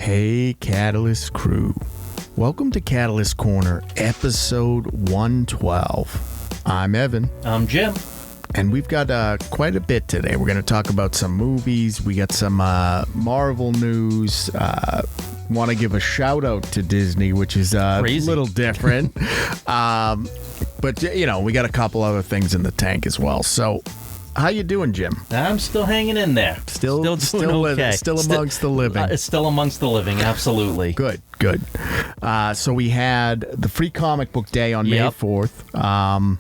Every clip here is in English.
Hey, Catalyst crew. Welcome to Catalyst Corner, episode 112. I'm Evan. I'm Jim. And we've got quite a bit today. We're going to talk about some movies. We got some Marvel news. Want to give a shout out to Disney, which is a little different. But, you know, we got a couple other things in the tank as well. So, how you doing, Jim? I'm still hanging in there. Still okay. Still amongst the living. It's still amongst the living, absolutely. Good. So we had the Free Comic Book Day on May 4th.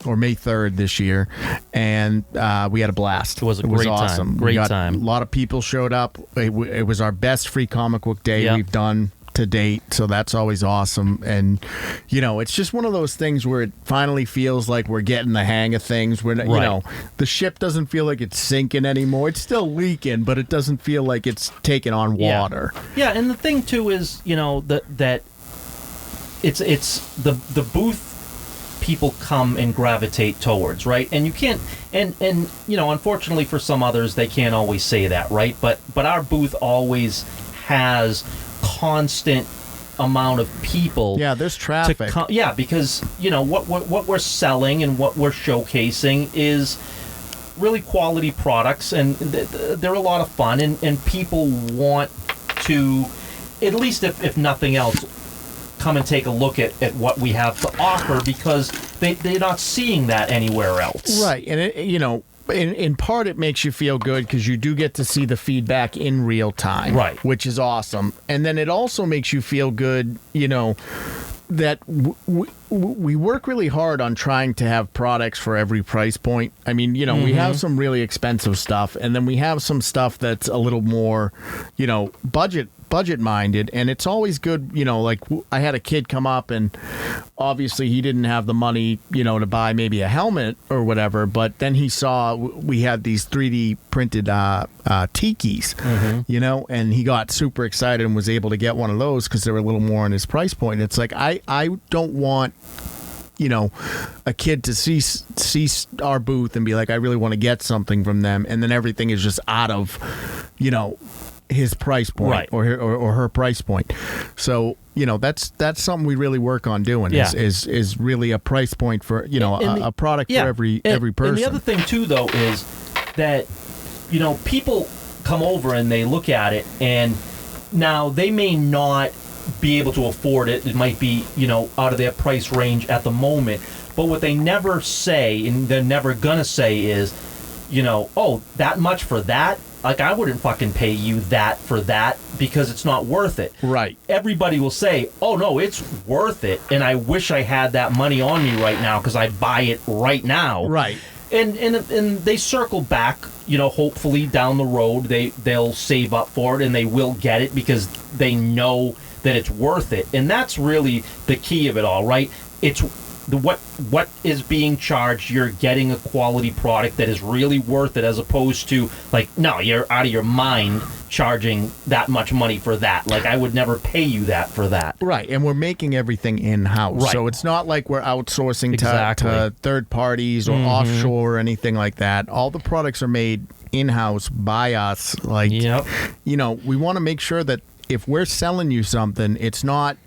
Or May 3rd this year, and we had a blast. It was a great awesome. Great time. A lot of people showed up. It was our best Free Comic Book Day we've done to date, so that's always awesome. And, you know, it's just one of those things where it finally feels like we're getting the hang of things. You know, the ship doesn't feel like it's sinking anymore. It's still leaking, but it doesn't feel like it's taking on water. Yeah, and the thing, too, is, you know, that it's the booth people come and gravitate towards, right? And you can't, and you know, unfortunately for some others, they can't always say that, right? But our booth always has constant amount of people. Yeah, there's traffic. Because you know what we're selling and what we're showcasing is really quality products, and they're a lot of fun, and people want to, at least if nothing else, come and take a look at what we have to offer, because they're not seeing that anywhere else. Right. And, in part it makes you feel good because you do get to see the feedback in real time. Right. Which is awesome. And then it also makes you feel good, you know, that we work really hard on trying to have products for every price point. I mean, you know, we have some really expensive stuff, and then we have some stuff that's a little more, you know, budget minded, and it's always good, you know, like I had a kid come up, and obviously he didn't have the money, you know, to buy maybe a helmet or whatever, but then he saw we had these 3D printed tikis, you know, and he got super excited and was able to get one of those because they were a little more on his price point. It's like I don't want, you know, a kid to see our booth and be like, I really want to get something from them, and then everything is just out of, you know, his price point, or her price point. So, you know, that's something we really work on doing, is really a price point for, you know, a product for every person. And the other thing too, though, is that, you know, people come over and they look at it, and now they may not be able to afford it. It might be, you know, out of their price range at the moment. But what they never say, and they're never gonna say, is, you know, oh, that much for that? Like, I wouldn't fucking pay you that for that because it's not worth it. Right. Everybody will say, oh, no, it's worth it, and I wish I had that money on me right now because I'd buy it right now. Right. And they circle back, you know, hopefully down the road they'll save up for it, and they will get it because they know that it's worth it. And that's really the key of it all, right? It's what is being charged. You're getting a quality product that is really worth it, as opposed to, like, no, you're out of your mind charging that much money for that. Like, I would never pay you that for that. Right, and we're making everything in-house. Right. So it's not like we're outsourcing to third parties or offshore or anything like that. All the products are made in-house by us. Like, you know, we want to make sure that if we're selling you something, it's not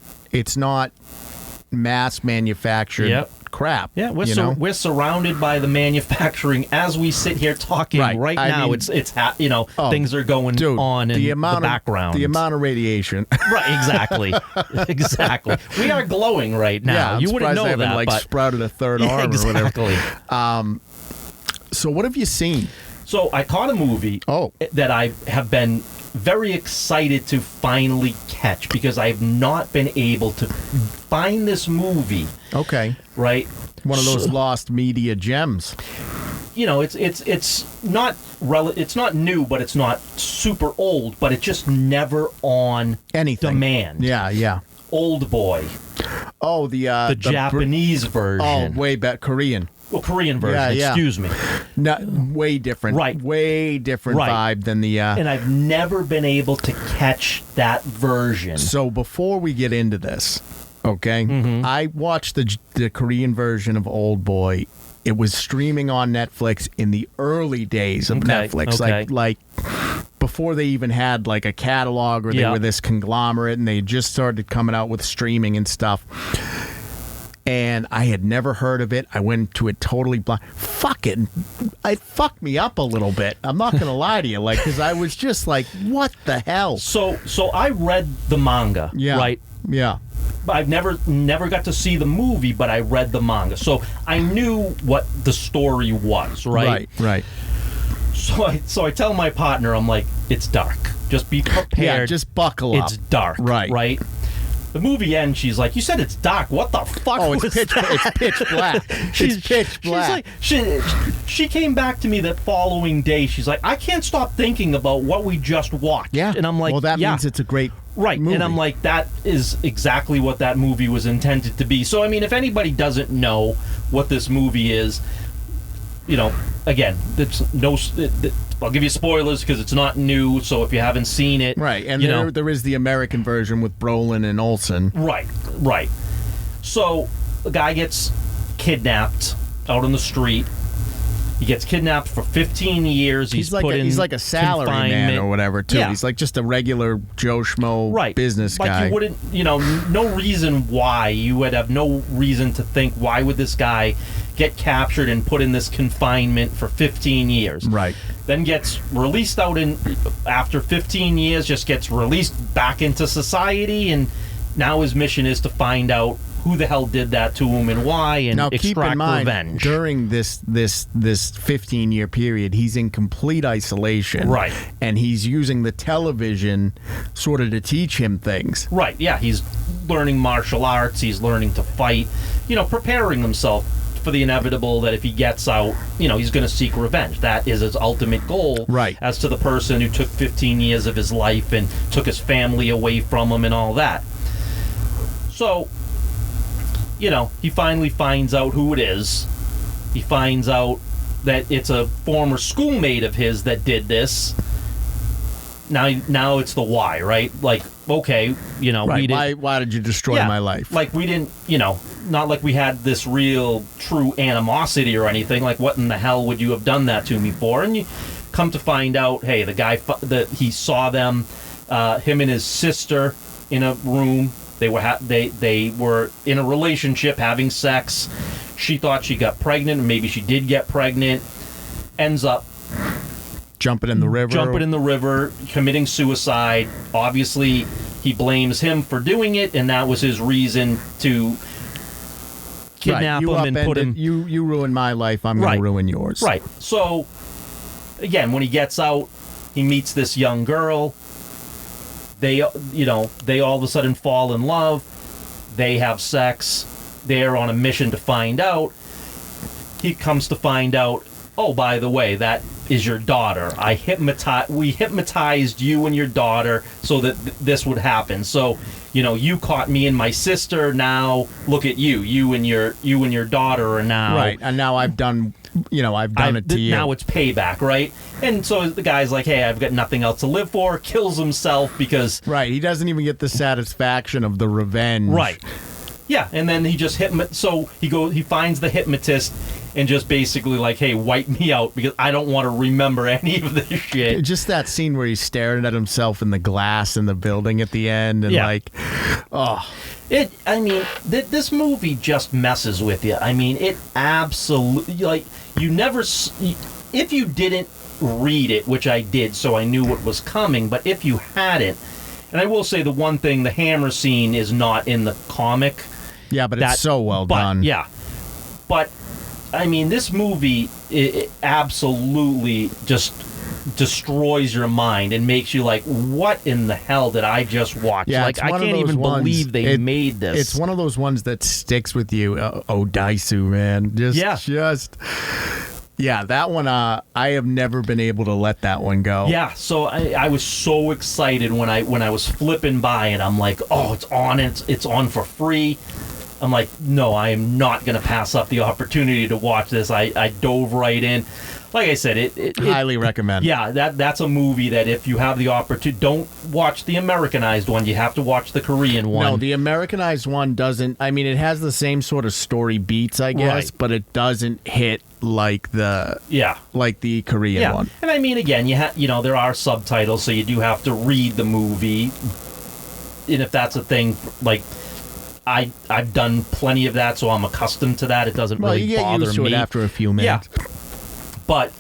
mass manufactured crap. Yeah, we're surrounded by the manufacturing as we sit here talking right now. I mean, you know, things are going on in the background. The amount of radiation. Right, exactly. Exactly. We are glowing right now. Yeah, you wouldn't know I haven't, that, like, but sprouted a third arm or whatever. Exactly. So what have you seen? So I caught a movie that I have been very excited to finally catch, because I've not been able to find this movie. Okay. Right? One of those lost media gems. You know, it's not new, but it's not super old, but it's just never on demand. Yeah. Oldboy. Oh, the Japanese version. Oh, way back, Korean. Well, Korean version, excuse me. No, way different. Right. Way different vibe than the... And I've never been able to catch that version. So before we get into this, okay, I watched the Korean version of Oldboy. It was streaming on Netflix in the early days of Netflix, like before they even had like a catalog, or they were this conglomerate, and they just started coming out with streaming and stuff. And I had never heard of it. I went to it totally blind. It fucked me up a little bit. I'm not going to lie to you, like, because I was just like, what the hell? So I read the manga, right? Yeah. I've never got to see the movie, but I read the manga. So I knew what the story was, right? Right. So I tell my partner, I'm like, it's dark. Just be prepared. Yeah, just buckle up. It's dark, right? The movie ends. She's like, "You said it's dark. What the fuck?" Oh, it's pitch black. It's pitch black. She's like, she came back to me that following day. She's like, "I can't stop thinking about what we just watched." Yeah, and I'm like, "Well, that means it's a great movie." And I'm like, that is exactly what that movie was intended to be. So, I mean, if anybody doesn't know what this movie is, again, I'll give you spoilers because it's not new. So if you haven't seen it, right, and there is the American version with Brolin and Olsen, right. So the guy gets kidnapped out on the street. He gets kidnapped for 15 years. He's like a salary man or whatever too. Yeah. He's like just a regular Joe Schmo business guy. Like you wouldn't, no reason why. You would have no reason to think, why would this guy get captured and put in this confinement for 15 years? Right. Then gets released after 15 years, just gets released back into society, and now his mission is to find out who the hell did that to him and why, and now, extract keep in mind, revenge. During this 15-year period, he's in complete isolation. Right. And he's using the television sort of to teach him things. Right, yeah. He's learning martial arts. He's learning to fight, preparing himself for the inevitable that if he gets out, he's going to seek revenge. That is his ultimate goal. Right. As to the person who took 15 years of his life and took his family away from him and all that. So, he finally finds out who it is. He finds out that it's a former schoolmate of his that did this. Now it's the why, right? Like, okay, right. we didn't. Why did you destroy my life? Like, we didn't, not like we had this real, true animosity or anything. Like, what in the hell would you have done that to me for? And you come to find out, hey, the guy that he saw them, him and his sister in a room. They were in a relationship, having sex. She thought she got pregnant, and maybe she did get pregnant. Ends up jumping in the river, committing suicide. Obviously, he blames him for doing it, and that was his reason to kidnap him and put him. You ruined my life. I'm going to ruin yours. Right. So, again, when he gets out, he meets this young girl. They all of a sudden fall in love. They have sex. They're on a mission to find out. He comes to find out, oh, by the way, that is your daughter. We hypnotized you and your daughter so that this would happen. So, you caught me and my sister. Now look at you. You and your daughter are now right. And now I've done it to you. Now it's payback, right? And so the guy's like, hey, I've got nothing else to live for. Kills himself because he doesn't even get the satisfaction of the revenge. Right. Yeah, and then he just so he finds the hypnotist and just basically like, hey, wipe me out because I don't want to remember any of this shit. Just that scene where he's staring at himself in the glass in the building at the end and this movie just messes with you. I mean, it absolutely, like, you never, if you didn't read it, which I did, so I knew what was coming, but if you hadn't, and I will say the one thing, the hammer scene is not in the comic. Yeah, but it's so well done. Yeah. But, I mean, this movie, it absolutely just destroys your mind and makes you like, what in the hell did I just watch? Yeah, like, I can't even believe they made this. It's one of those ones that sticks with you. Daisu, man. Yeah, that one, I have never been able to let that one go. Yeah, so I was so excited when I was flipping by it. I'm like, oh, it's on. It's on for free. I'm like, no, I am not going to pass up the opportunity to watch this. I dove right in. like I said, it highly recommend. Yeah, that's a movie that if you have the opportunity, don't watch the Americanized one. You have to watch the Korean one. No, the Americanized one doesn't. I mean, it has the same sort of story beats, I guess, Right. but it doesn't hit like the Korean one. And I mean, again, there are subtitles, so you do have to read the movie. And if that's a thing, like I've done plenty of that, so I'm accustomed to that. It doesn't really you get bother used to me it after a few minutes. Yeah. But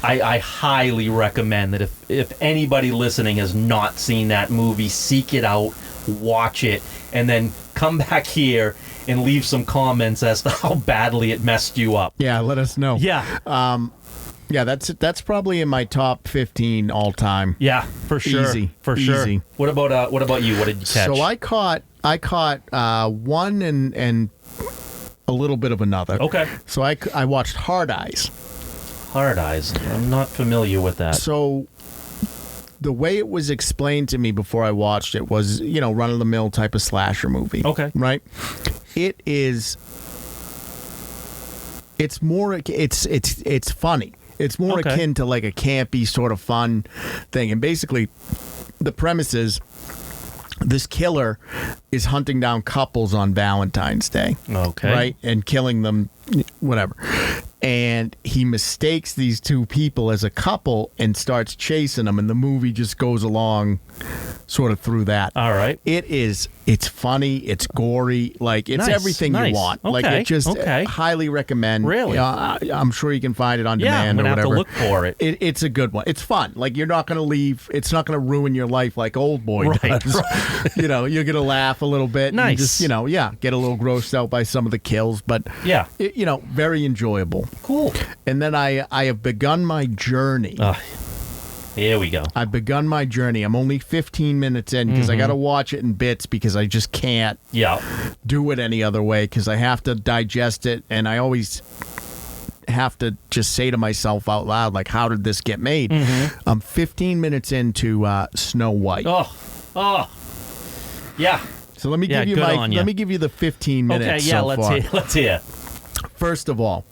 I highly recommend that if anybody listening has not seen that movie, seek it out, watch it, and then come back here and leave some comments as to how badly it messed you up. Yeah, let us know. Yeah. Yeah, that's probably in my top 15 all time. Yeah, for sure. Easy. For sure. Easy. What about you? What did you catch? So I caught one and a little bit of another. Okay. So I watched Hard Eyes. Hard Eyes. I'm not familiar with that. So the way it was explained to me before I watched it was, run-of-the-mill type of slasher movie. Okay. Right? It is. It's more. It's funny. It's more Okay. akin to like a campy sort of fun thing. And basically, the premise is this killer is hunting down couples on Valentine's Day. Okay. Right? And killing them, whatever. And he mistakes these two people as a couple and starts chasing them. And the movie just goes along sort of through that. All right. It's funny. It's gory. Like, it's Nice, everything nice. you want. Like, Okay, it just okay. highly recommend. Really? I'm sure you can find it on Yeah, I'm demand gonna or have whatever. to look for it. It's a good one. It's fun. Like, you're not going to leave. It's not going to ruin your life like Oldboy Right, does. right. You're going to laugh a little bit. Nice. And just, get a little grossed out by some of the kills. But, Yeah. very enjoyable. Cool. And then I have begun my journey. Here we go. I've begun my journey. I'm only 15 minutes in because I got to watch it in bits because I just can't Yeah. do it any other way because I have to digest it, and I always have to just say to myself out loud, like, how did this get made? I'm 15 minutes into Snow White. Oh. Yeah. So let me Yeah, give you good on ya. let me give you the 15 minutes. Okay, yeah, so far. let's hear. First of all,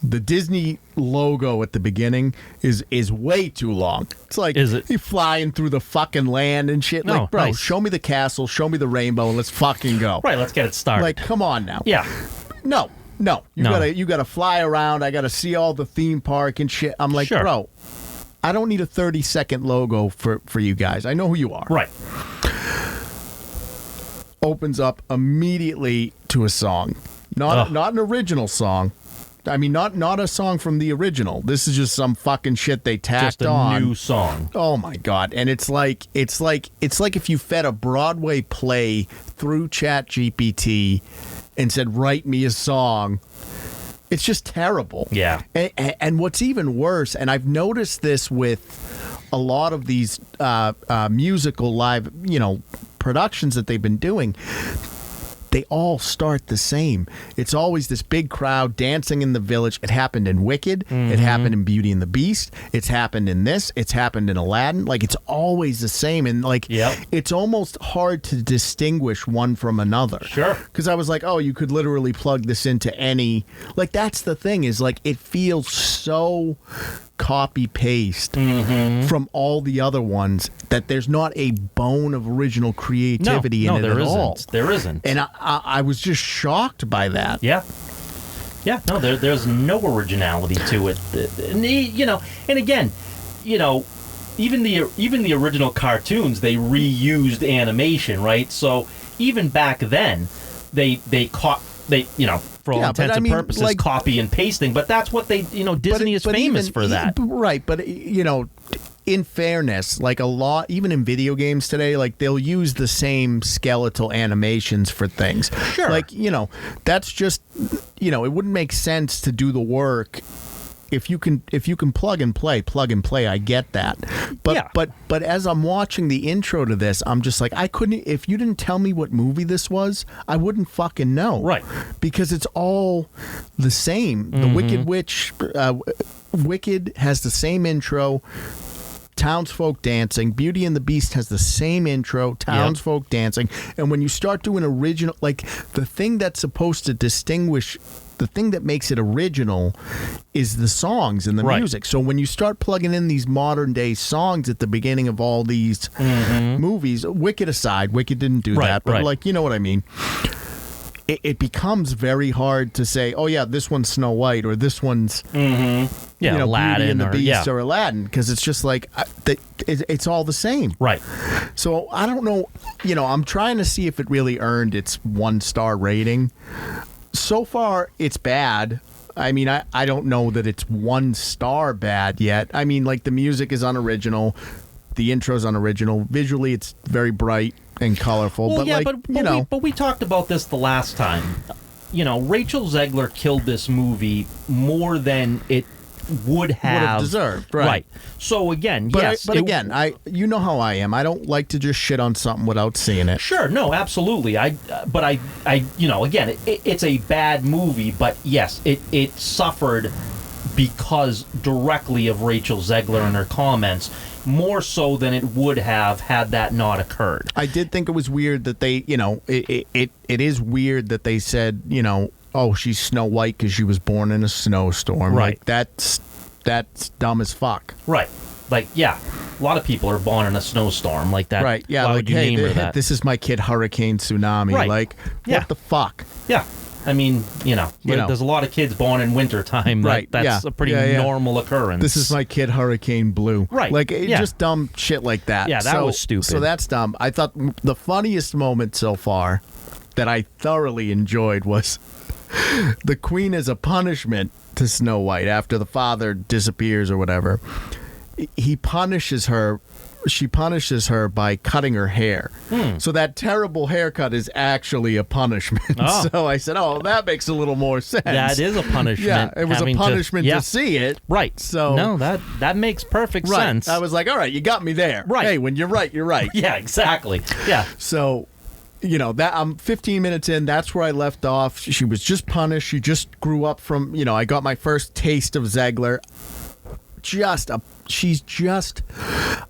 the Disney logo at the beginning is way too long. It's like Is it? you flying through the fucking land and shit. No, Like, bro, nice. show me the castle, show me the rainbow, and let's fucking go. Right, let's get it started. Like, come on now. yeah. No. You No. gotta fly around. I gotta see all the theme park and shit. I'm like, Sure. bro, I don't need a 30-second logo for you guys. I know who you are. Right. Opens up immediately to a song. Not an original song. I mean, not a song from the original. This is just some fucking shit they tacked Just a on. new song. Oh my god! And it's like if you fed a Broadway play through ChatGPT and said, "Write me a song." It's just terrible. Yeah. And what's even worse, and I've noticed this with a lot of these musical live, productions that they've been doing. They all start the same. It's always this big crowd dancing in the village. It happened in Wicked. It happened in Beauty and the Beast. It's happened in this. It's happened in Aladdin. Like, it's always the same. And, like, Yep. it's almost hard to distinguish one from another. Sure. Because I was like, oh, you could literally plug this into any. Like, that's the thing is, like, it feels so copy-paste from all the other ones that there's not a bone of original creativity in it there at isn't. all. There isn't. And I was just shocked by that. Yeah. Yeah, no, there's no originality to it. And again, even the original cartoons, they reused animation, right? So even back then, they for all intents and purposes, like, copy and pasting. But that's what they, Disney is famous for that. Right, but in fairness, like a lot, even in video games today, like they'll use the same skeletal animations for things. Sure. Like, that's just, it wouldn't make sense to do the work if you can plug and play. I get that. But Yeah. but as I'm watching the intro to this, I'm just like, I couldn't, if you didn't tell me what movie this was, I wouldn't fucking know. Right. Because it's all the same. The Wicked Witch, Wicked has the same intro. Townsfolk dancing. Beauty and the Beast has the same intro. Townsfolk dancing. And when you start doing original, like the thing that's supposed to distinguish the thing that makes it original is the songs and the music. So when you start plugging in these modern day songs at the beginning of all these movies, Wicked aside, Wicked didn't do that, but like, you know what I mean? It becomes very hard to say, oh yeah, this one's Snow White or this one's Aladdin Beauty and the Beast or or Aladdin, because it's just like it's all the same. Right. So I don't know. I'm trying to see if it really earned its 1-star rating. So far, it's bad. I mean, I don't know that it's 1-star bad yet. I mean, like the music is unoriginal, the intro's unoriginal. Visually, it's very bright and colorful. Well, but yeah, like, but we talked about this the last time. Rachel Zegler killed this movie more than it would have deserved. Right. So again, but again, you know how I am. I don't like to just shit on something without seeing it. Sure, no, absolutely. But again, it's a bad movie, but yes, it suffered because directly of Rachel Zegler and her comments, more so than it would have had that not occurred. I did think it was weird that they, it is weird that they said, oh, she's Snow White because she was born in a snowstorm. Right. Like, that's dumb as fuck. Right. Like, yeah, a lot of people are born in a snowstorm like that. Right, yeah. Why like, would you name her that? This is my kid Hurricane Tsunami. Right. Like, Yeah. what the fuck? Yeah. I mean, there's a lot of kids born in wintertime. Right. That's a pretty normal occurrence. This is my kid Hurricane Blue. Right. Like, just dumb shit like that. Yeah, that was stupid. So that's dumb. I thought the funniest moment so far that I thoroughly enjoyed was the Queen as a punishment to Snow White after the father disappears or whatever. He punishes her. She punishes her by cutting her hair. So that terrible haircut is actually a punishment. Oh. So I said, oh, that makes a little more sense. That is a punishment. Yeah, it was a punishment to see it. Right. So no, that makes perfect sense. I was like, all right, you got me there. Right. Hey, when you're right, you're right. Yeah, exactly. Yeah. So, that I'm 15 minutes in. That's where I left off. She was just punished. She just grew up from, I got my first taste of Zegler. She's just,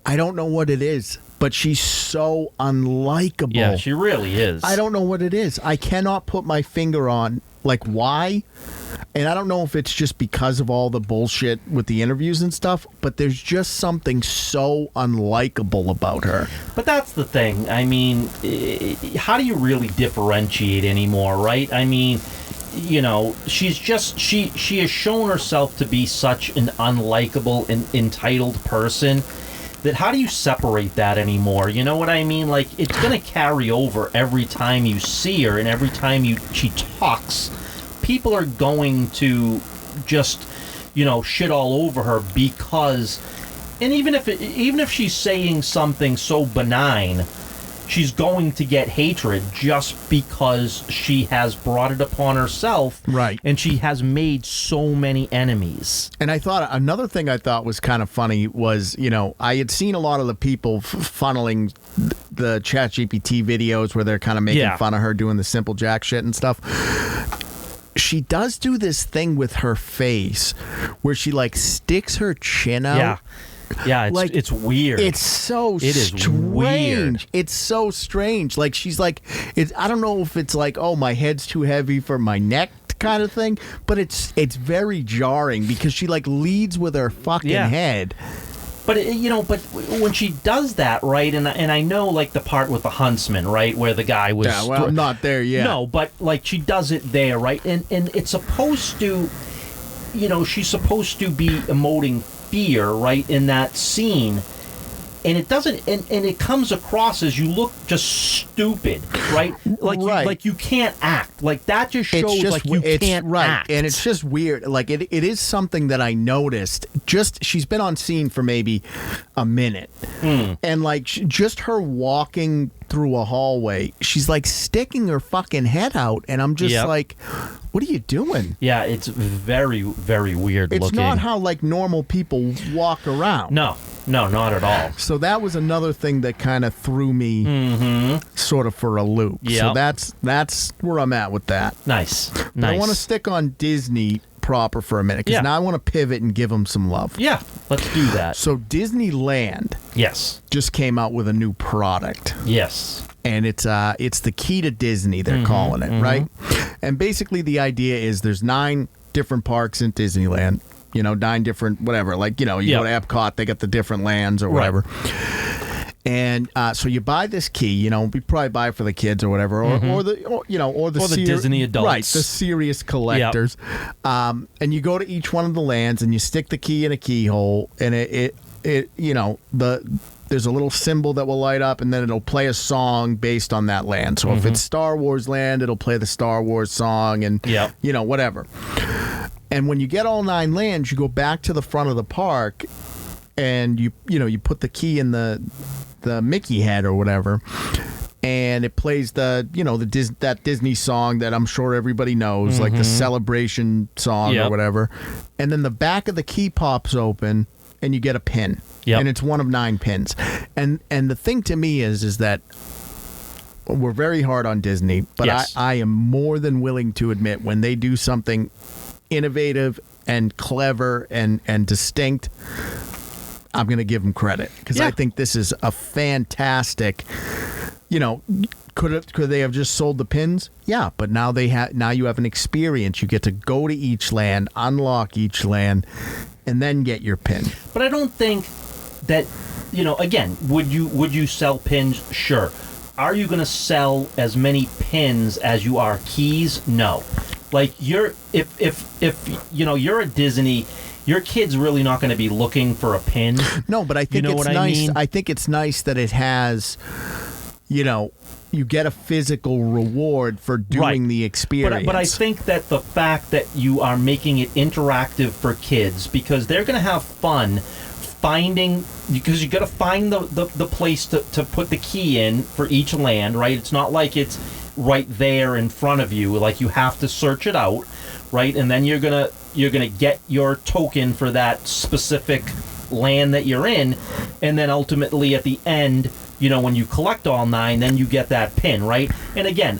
I don't know what it is, but she's so unlikable. Yeah, she really is. I don't know what it is. I cannot put my finger on, like, why. And I don't know if it's just because of all the bullshit with the interviews and stuff, but there's just something so unlikable about her. But that's the thing. I mean, how do you really differentiate anymore, right? I mean, she's just she has shown herself to be such an unlikable and entitled person that how do you separate that anymore? You know what I mean? Like, it's going to carry over every time you see her and every time she talks. People are going to just, shit all over her because, and even if she's saying something so benign, she's going to get hatred just because she has brought it upon herself. Right. And she has made so many enemies. And I thought another thing I thought was kind of funny was, I had seen a lot of the people funneling the ChatGPT videos where they're kind of making fun of her doing the simple jack shit and stuff. She does do this thing with her face where she like sticks her chin out. Yeah, it's weird. It is weird. It's so strange. Like, she's like, I don't know if it's like, oh, my head's too heavy for my neck kind of thing, but it's very jarring because she like leads with her fucking head. But but when she does that, right, and I know like the part with the huntsman, right, where the guy was. Yeah, well, I'm not there yet. No, but like she does it there, right, and it's supposed to, she's supposed to be emoting fear, right, in that scene, and it doesn't, and it comes across as you look just stupid, right? Like you can't act. Like that just shows like you can't act. And it's just weird. Like it is something that I noticed. Just she's been on scene for maybe a minute, and like just her walking through a hallway, she's like sticking her fucking head out, and I'm just like, what are you doing? Yeah, it's very, very weird looking. It's not how like normal people walk around. No, not at all. So that was another thing that kind of threw me sort of for a loop. Yeah. So that's where I'm at with that. Nice. I want to stick on Disney proper for a minute, because now I want to pivot and give them some love. Yeah, let's do that. So Disneyland Yes. just came out with a new product. Yes. And it's the key to Disney, they're calling it, right? And basically the idea is there's 9 different parks in Disneyland, 9 different whatever. Like, you go to Epcot, they got the different lands or whatever. And so you buy this key, we probably buy it for the kids or whatever, or the Disney adults, right? The serious collectors. And you go to each one of the lands and you stick the key in a keyhole, and there's a little symbol that will light up, and then it'll play a song based on that land. So if it's Star Wars land, it'll play the Star Wars song, and whatever. And when you get all 9 lands, you go back to the front of the park, and you put the key in the Mickey head or whatever, and it plays that Disney song that I'm sure everybody knows, like the Celebration song or whatever. And then the back of the key pops open, and you get a pin. Yep. And it's one of 9 pins. And the thing to me is that we're very hard on Disney, but I am more than willing to admit when they do something innovative and clever and distinct, I'm going to give them credit, because I think this is a fantastic, could they have just sold the pins? Yeah, but now you have an experience. You get to go to each land, unlock each land, and then get your pin. But I don't think that, again, would you sell pins? Sure. Are you going to sell as many pins as you are keys? No. Like if you're a Disney, your kid's really not going to be looking for a pin. No, but I think it's nice. I mean? I think it's nice that it has, you get a physical reward for doing the experience. But I think that the fact that you are making it interactive for kids, because they're going to have fun finding, because you got to find the place to put the key in for each land, right? It's not like it's right there in front of you. Like, you have to search it out, right? And then you're gonna get your token for that specific land that you're in, and then ultimately at the end, when you collect all 9, then you get that pin, right? And again,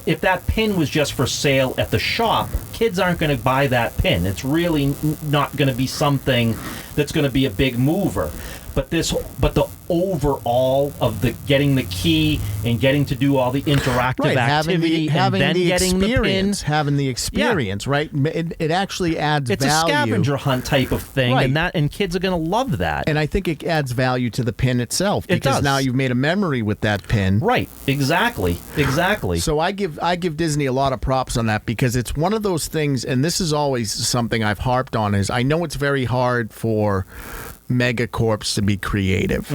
if that pin was just for sale at the shop, kids aren't going to buy that pin. It's really not going to be something that's going to be a big mover. But the overall of the getting the key and getting to do all the interactive activity, having and then the getting experience, the pin, having the experience, right? It actually adds value. It's a scavenger hunt type of thing, right. and kids are going to love that. And I think it adds value to the pin itself, It because does. now you've made a memory with that pin. Right? Exactly. So I give Disney a lot of props on that, because it's one of those things, and this is always something I've harped on, is I know it's very hard for megacorps to be creative,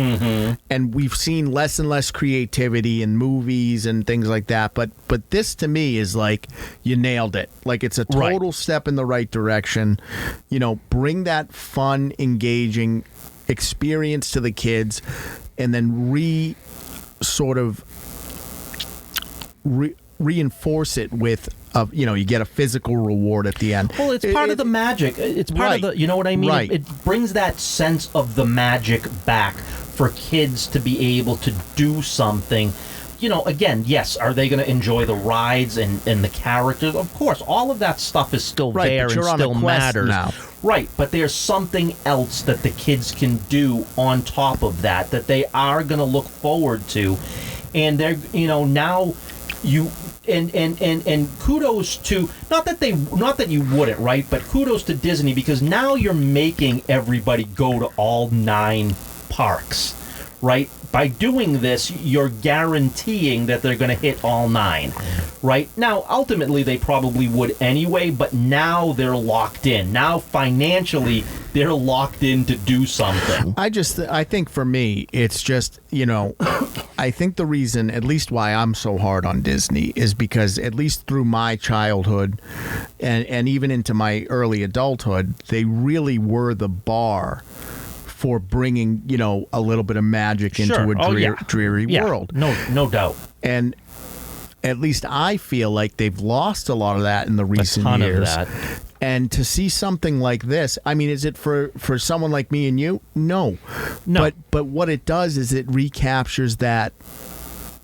and we've seen less and less creativity in movies and things like that, but this to me is like, you nailed it. Like, it's a total step in the right direction. Bring that fun, engaging experience to the kids, and then reinforce it with you get a physical reward at the end. Well, it's part of the magic. It's part of the, you know what I mean? Right. It brings that sense of the magic back for kids to be able to do something. Again, yes, are they going to enjoy the rides and the characters? Of course, all of that stuff is still there and still matters. Now. Right, but there's something else that the kids can do on top of that they are going to look forward to. And they're, now you... And kudos to, not that you wouldn't, right? But kudos to Disney, because now you're making everybody go to all 9 parks, right? By doing this, you're guaranteeing that they're going to hit all 9, right? Now, ultimately, they probably would anyway, but now they're locked in. Now, financially, they're locked in to do something. I think for me, it's just, I think the reason, at least why I'm so hard on Disney, is because at least through my childhood and even into my early adulthood, they really were the bar for bringing, a little bit of magic into a dreary world. No doubt. And at least I feel like they've lost a lot of that in the recent years. Of that. And to see something like this, I mean, is it for someone like me and you? No. But what it does is it recaptures that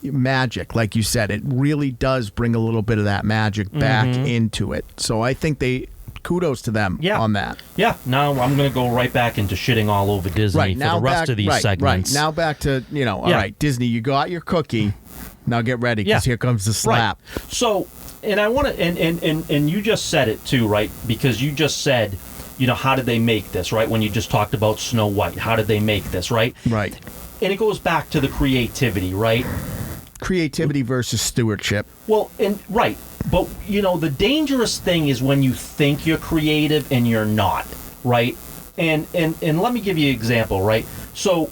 magic. Like you said, it really does bring a little bit of that magic back into it. So I think they kudos to them on that. Yeah. Now I'm going to go right back into shitting all over Disney for the rest of these segments. Right. Now back to, all right, Disney, you got your cookie. Now get ready, because here comes the slap. Right. So, and I want to, and you just said it too, right? Because you just said, how did they make this, right? When you just talked about Snow White, how did they make this, right? Right. And it goes back to the creativity, right? Creativity versus stewardship. Well, right. But, the dangerous thing is when you think you're creative and you're not, right? And let me give you an example, right? So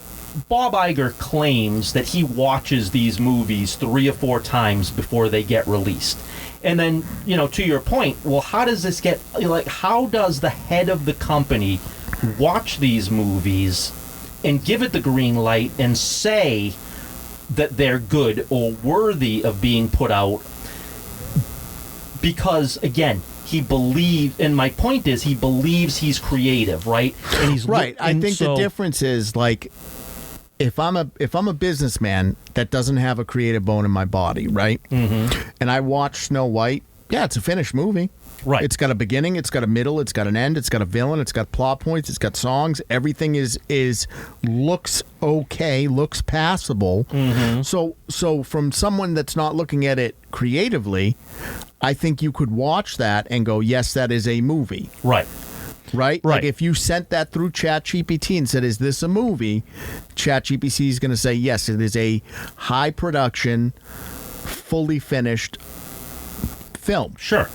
Bob Iger claims that he watches these movies 3 or 4 times before they get released. And then, to your point, well, how does this get, how does the head of the company watch these movies and give it the green light and say that they're good or worthy of being put out? Because, again, he believes, and my point is, he believes he's creative, right? And he's right. I think the difference is, if I'm a businessman that doesn't have a creative bone in my body, right? Mm-hmm. And I watch Snow White, it's a finished movie. Right. It's got a beginning, it's got a middle, it's got an end, it's got a villain, it's got plot points, it's got songs. Everything is looks okay, looks passable. Mm-hmm. So from someone that's not looking at it creatively, I think you could watch that and go, yes, that is a movie. Right. Right? Like if you sent that through ChatGPT and said, is this a movie? ChatGPT is going to say, yes, it is a high production, fully finished film. Sure.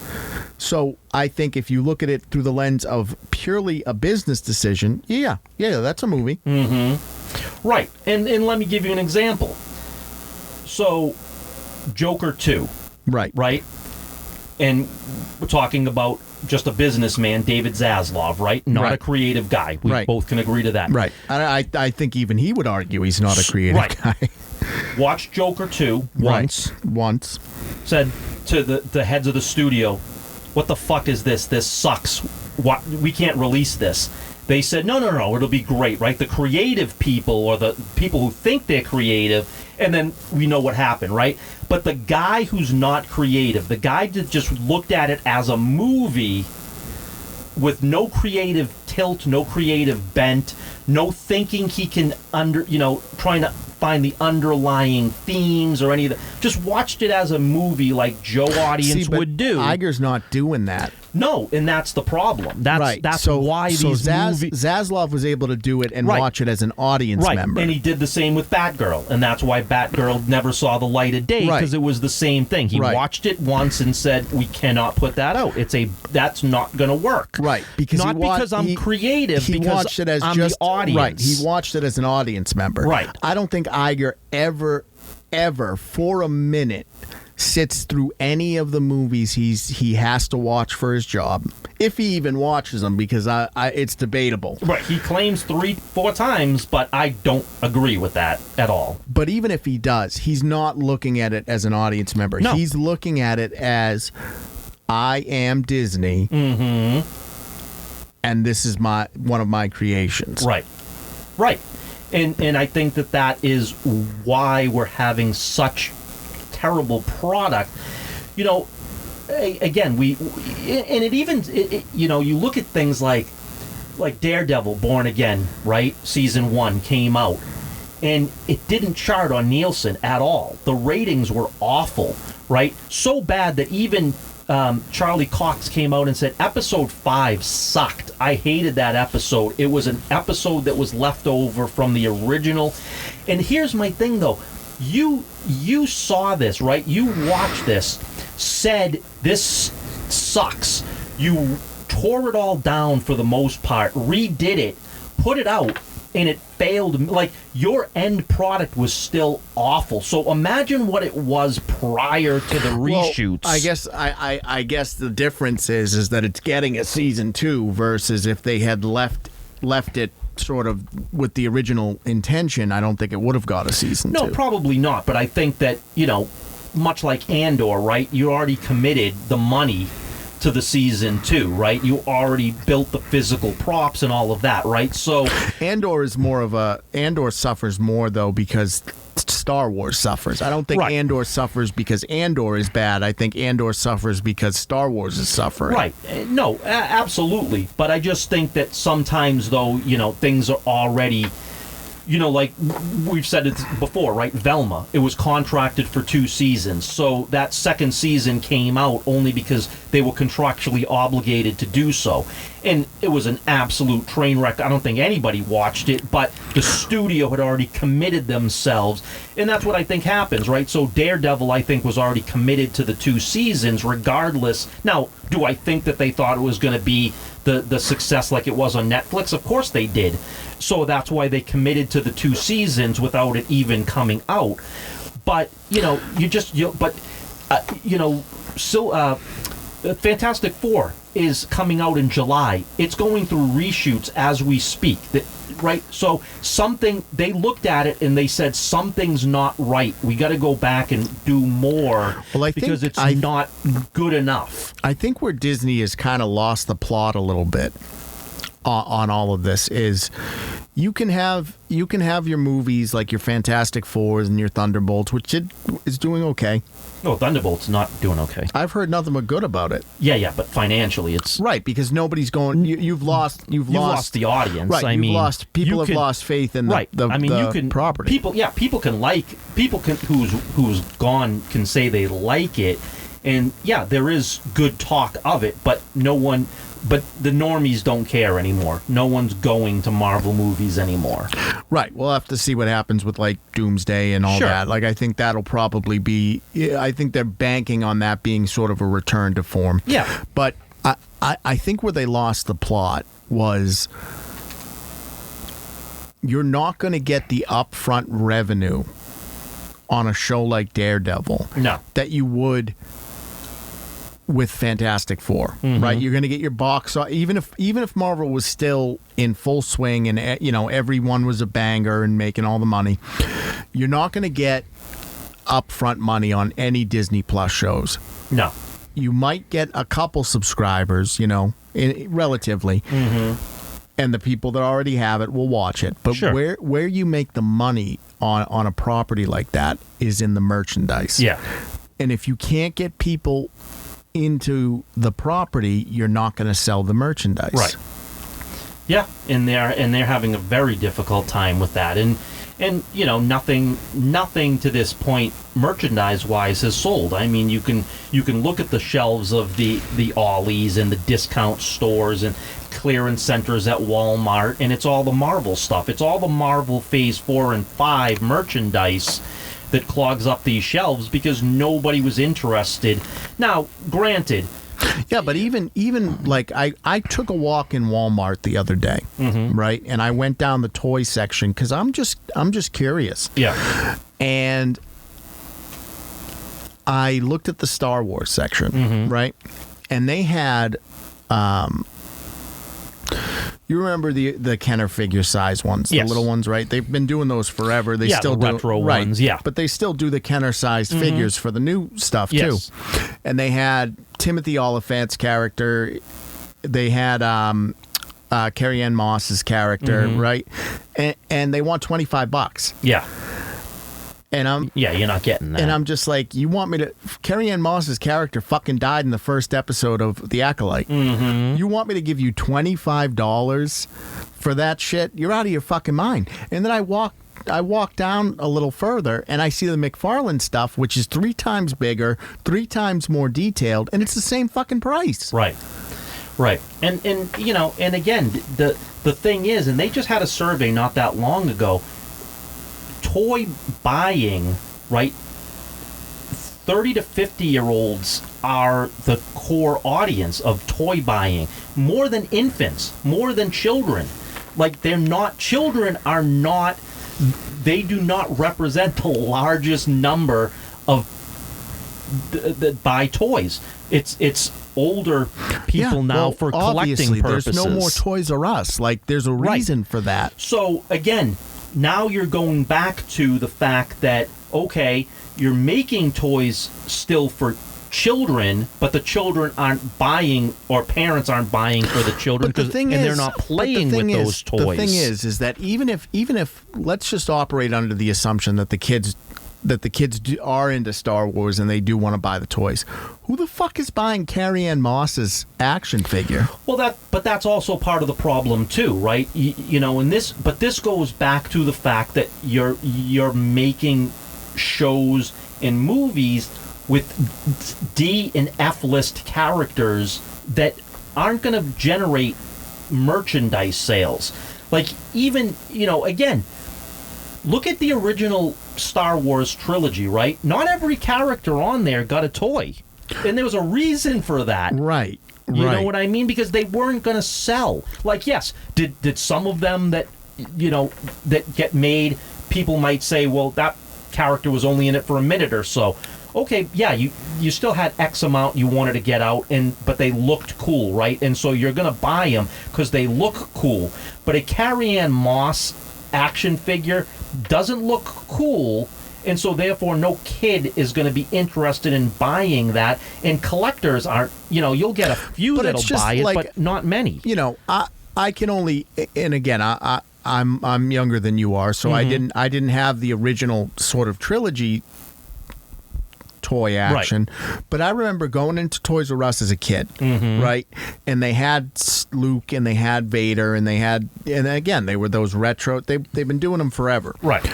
So I think if you look at it through the lens of purely a business decision, yeah, that's a movie. Mm-hmm. Right. And let me give you an example. So Joker 2. Right. Right? And we're talking about just a businessman, David Zaslav, right? Not a creative guy. We both can agree to that. Right. I think even he would argue he's not a creative guy. Watched Joker 2 once. Once. Said to the heads of the studio, what the fuck is this? This sucks. We can't release this. They said, no, it'll be great, right? The creative people, or the people who think they're creative, and then we know what happened, right? But the guy who's not creative, the guy that just looked at it as a movie with no creative tilt, no creative bent, no thinking he can trying to find the underlying themes or any of that. Just watched it as a movie like Joe audience would do. Iger's not doing that. No, and that's the problem. That's why these movies... Zaslav was able to do it and watch it as an audience member. And he did the same with Batgirl, and that's why Batgirl never saw the light of day, because it was the same thing. He watched it once and said, we cannot put that out. That's not going to work. Right. Because because I'm creative, he because watched it as I'm just, the audience. Right. He watched it as an audience member. Right. I don't think Iger ever for a minute sits through any of the movies he has to watch for his job, if he even watches them, because it's debatable. Right. He claims 3-4 times, but I don't agree with that at all. But even if he does, he's not looking at it as an audience member. No. He's looking at it as, I am Disney, and this is one of my creations. Right. And I think that is why we're having such terrible product. Again, you look at things like Daredevil, Born Again, right? Season 1 came out, and it didn't chart on Nielsen at all. The ratings were awful, right? So bad that even Charlie Cox came out and said episode 5 sucked. I hated that episode. It was an episode that was left over from the original. And here's my thing, though. You saw this, right? You watched this, said this sucks. You tore it all down for the most part, redid it, put it out, and it failed. Like, your end product was still awful. So imagine what it was prior to the reshoots. Well, I guess the difference is that it's getting a season 2 versus if they had left it sort of with the original intention. I don't think it would have got a season 2. No, probably not. But I think that, much like Andor, right? You already committed the money to the season 2, right? You already built the physical props and all of that, right? So Andor suffers more though because Star Wars suffers. I don't think Right. Andor suffers because Andor is bad. I think Andor suffers because Star Wars is suffering. Right. No, absolutely. But I just think that sometimes, though, things are already, like we've said it before, right? Velma, it was contracted for 2 seasons. So that second season came out only because they were contractually obligated to do so. And it was an absolute train wreck. I don't think anybody watched it, but the studio had already committed themselves. And that's what I think happens, right? So Daredevil, I think, was already committed to the 2 seasons regardless. Now, do I think that they thought it was going to be the success like it was on Netflix? Of course they did. So that's why they committed to the 2 seasons without it even coming out. But, Fantastic Four is coming out in July. It's going through reshoots as we speak, right? So they looked at it and they said something's not right. We got to go back and do more because it's not good enough. I think where Disney has kind of lost the plot a little bit on all of this is you can have your movies like your Fantastic Fours and your Thunderbolts, which is doing okay. No, Thunderbolt's not doing okay. I've heard nothing but good about it. Yeah, but financially it's right because nobody's going. You've lost the audience. Right, people have lost faith in the property. People who's gone can say they like it, and there is good talk of it, but But the normies don't care anymore. No one's going to Marvel movies anymore. Right. We'll have to see what happens with like Doomsday and all that. Like I think that'll probably be. I think they're banking on that being sort of a return to form. Yeah. But I think where they lost the plot was you're not going to get the upfront revenue on a show like Daredevil. No. That you would with Fantastic Four, right? You're going to get your box, even if Marvel was still in full swing and everyone was a banger and making all the money, you're not going to get upfront money on any Disney Plus shows. No, you might get a couple subscribers, relatively, and the people that already have it will watch it. But where you make the money on a property like that is in the merchandise. Yeah, and if you can't get people into the property, you're not going to sell the merchandise. Right. Yeah, and they're having a very difficult time with that, and nothing to this point merchandise wise has sold. I mean, you can look at the shelves of the Ollies and the discount stores and clearance centers at Walmart, and it's all the Marvel stuff. It's all the Marvel Phase 4 and 5 merchandise that clogs up these shelves because nobody was interested. Now, granted, yeah, but even like I took a walk in Walmart the other day, right? And I went down the toy section because I'm just curious. Yeah. And I looked at the Star Wars section, right? And they had you remember the Kenner figure size ones, the little ones, right? They've been doing those forever. They still the do retro ones, but they still do the Kenner sized figures for the new stuff too. And they had Timothy Oliphant's character. They had Carrie Ann Moss's character, right? And they want $25. Yeah. And you're not getting that. And I'm just like, you want me to... Carrie Ann Moss's character fucking died in the first episode of The Acolyte. You want me to give you $25 for that shit? You're out of your fucking mind. And then I walk down a little further, and I see the McFarlane stuff, which is 3 times bigger, 3 times more detailed, and it's the same fucking price. Right. And and again, the thing is, and they just had a survey not that long ago, toy buying, right? 30 to 50-year-olds are the core audience of toy buying. More than infants, more than children. Like, children are not, they do not represent the largest number of that buy toys. It's older people now for collecting purposes. There's no more Toys R Us. Like, there's a reason for that. So, again, now you're going back to the fact that, okay, you're making toys still for children, but the children aren't buying, or parents aren't buying for the children, they're not playing with those toys. The thing is that even if let's just operate under the assumption that the kids are into Star Wars and they do want to buy the toys, who the fuck is buying Carrie-Anne Moss's action figure? Well, but that's also part of the problem too, right? But this goes back to the fact that you're making shows and movies with D and F list characters that aren't going to generate merchandise sales. Like, even, again, look at the original Star Wars trilogy, right? Not every character on there got a toy. And there was a reason for that. Right. You know what I mean? Because they weren't going to sell. Like, yes, did some of them that get made, people might say, well, that character was only in it for a minute or so. Okay, yeah, you still had X amount you wanted to get out, but they looked cool, right? And so you're going to buy them because they look cool. But a Carrie-Anne Moss action figure doesn't look cool, and so therefore no kid is going to be interested in buying that. And collectors aren't, you'll get a few that'll buy it, but not many. I can only, and again, I'm younger than you are, so Mm-hmm. I didn't have the original sort of trilogy toy action, but I remember going into Toys R Us as a kid, Mm-hmm. right? And they had Luke and they had Vader and again, they were those retro, they've been doing them forever. Right.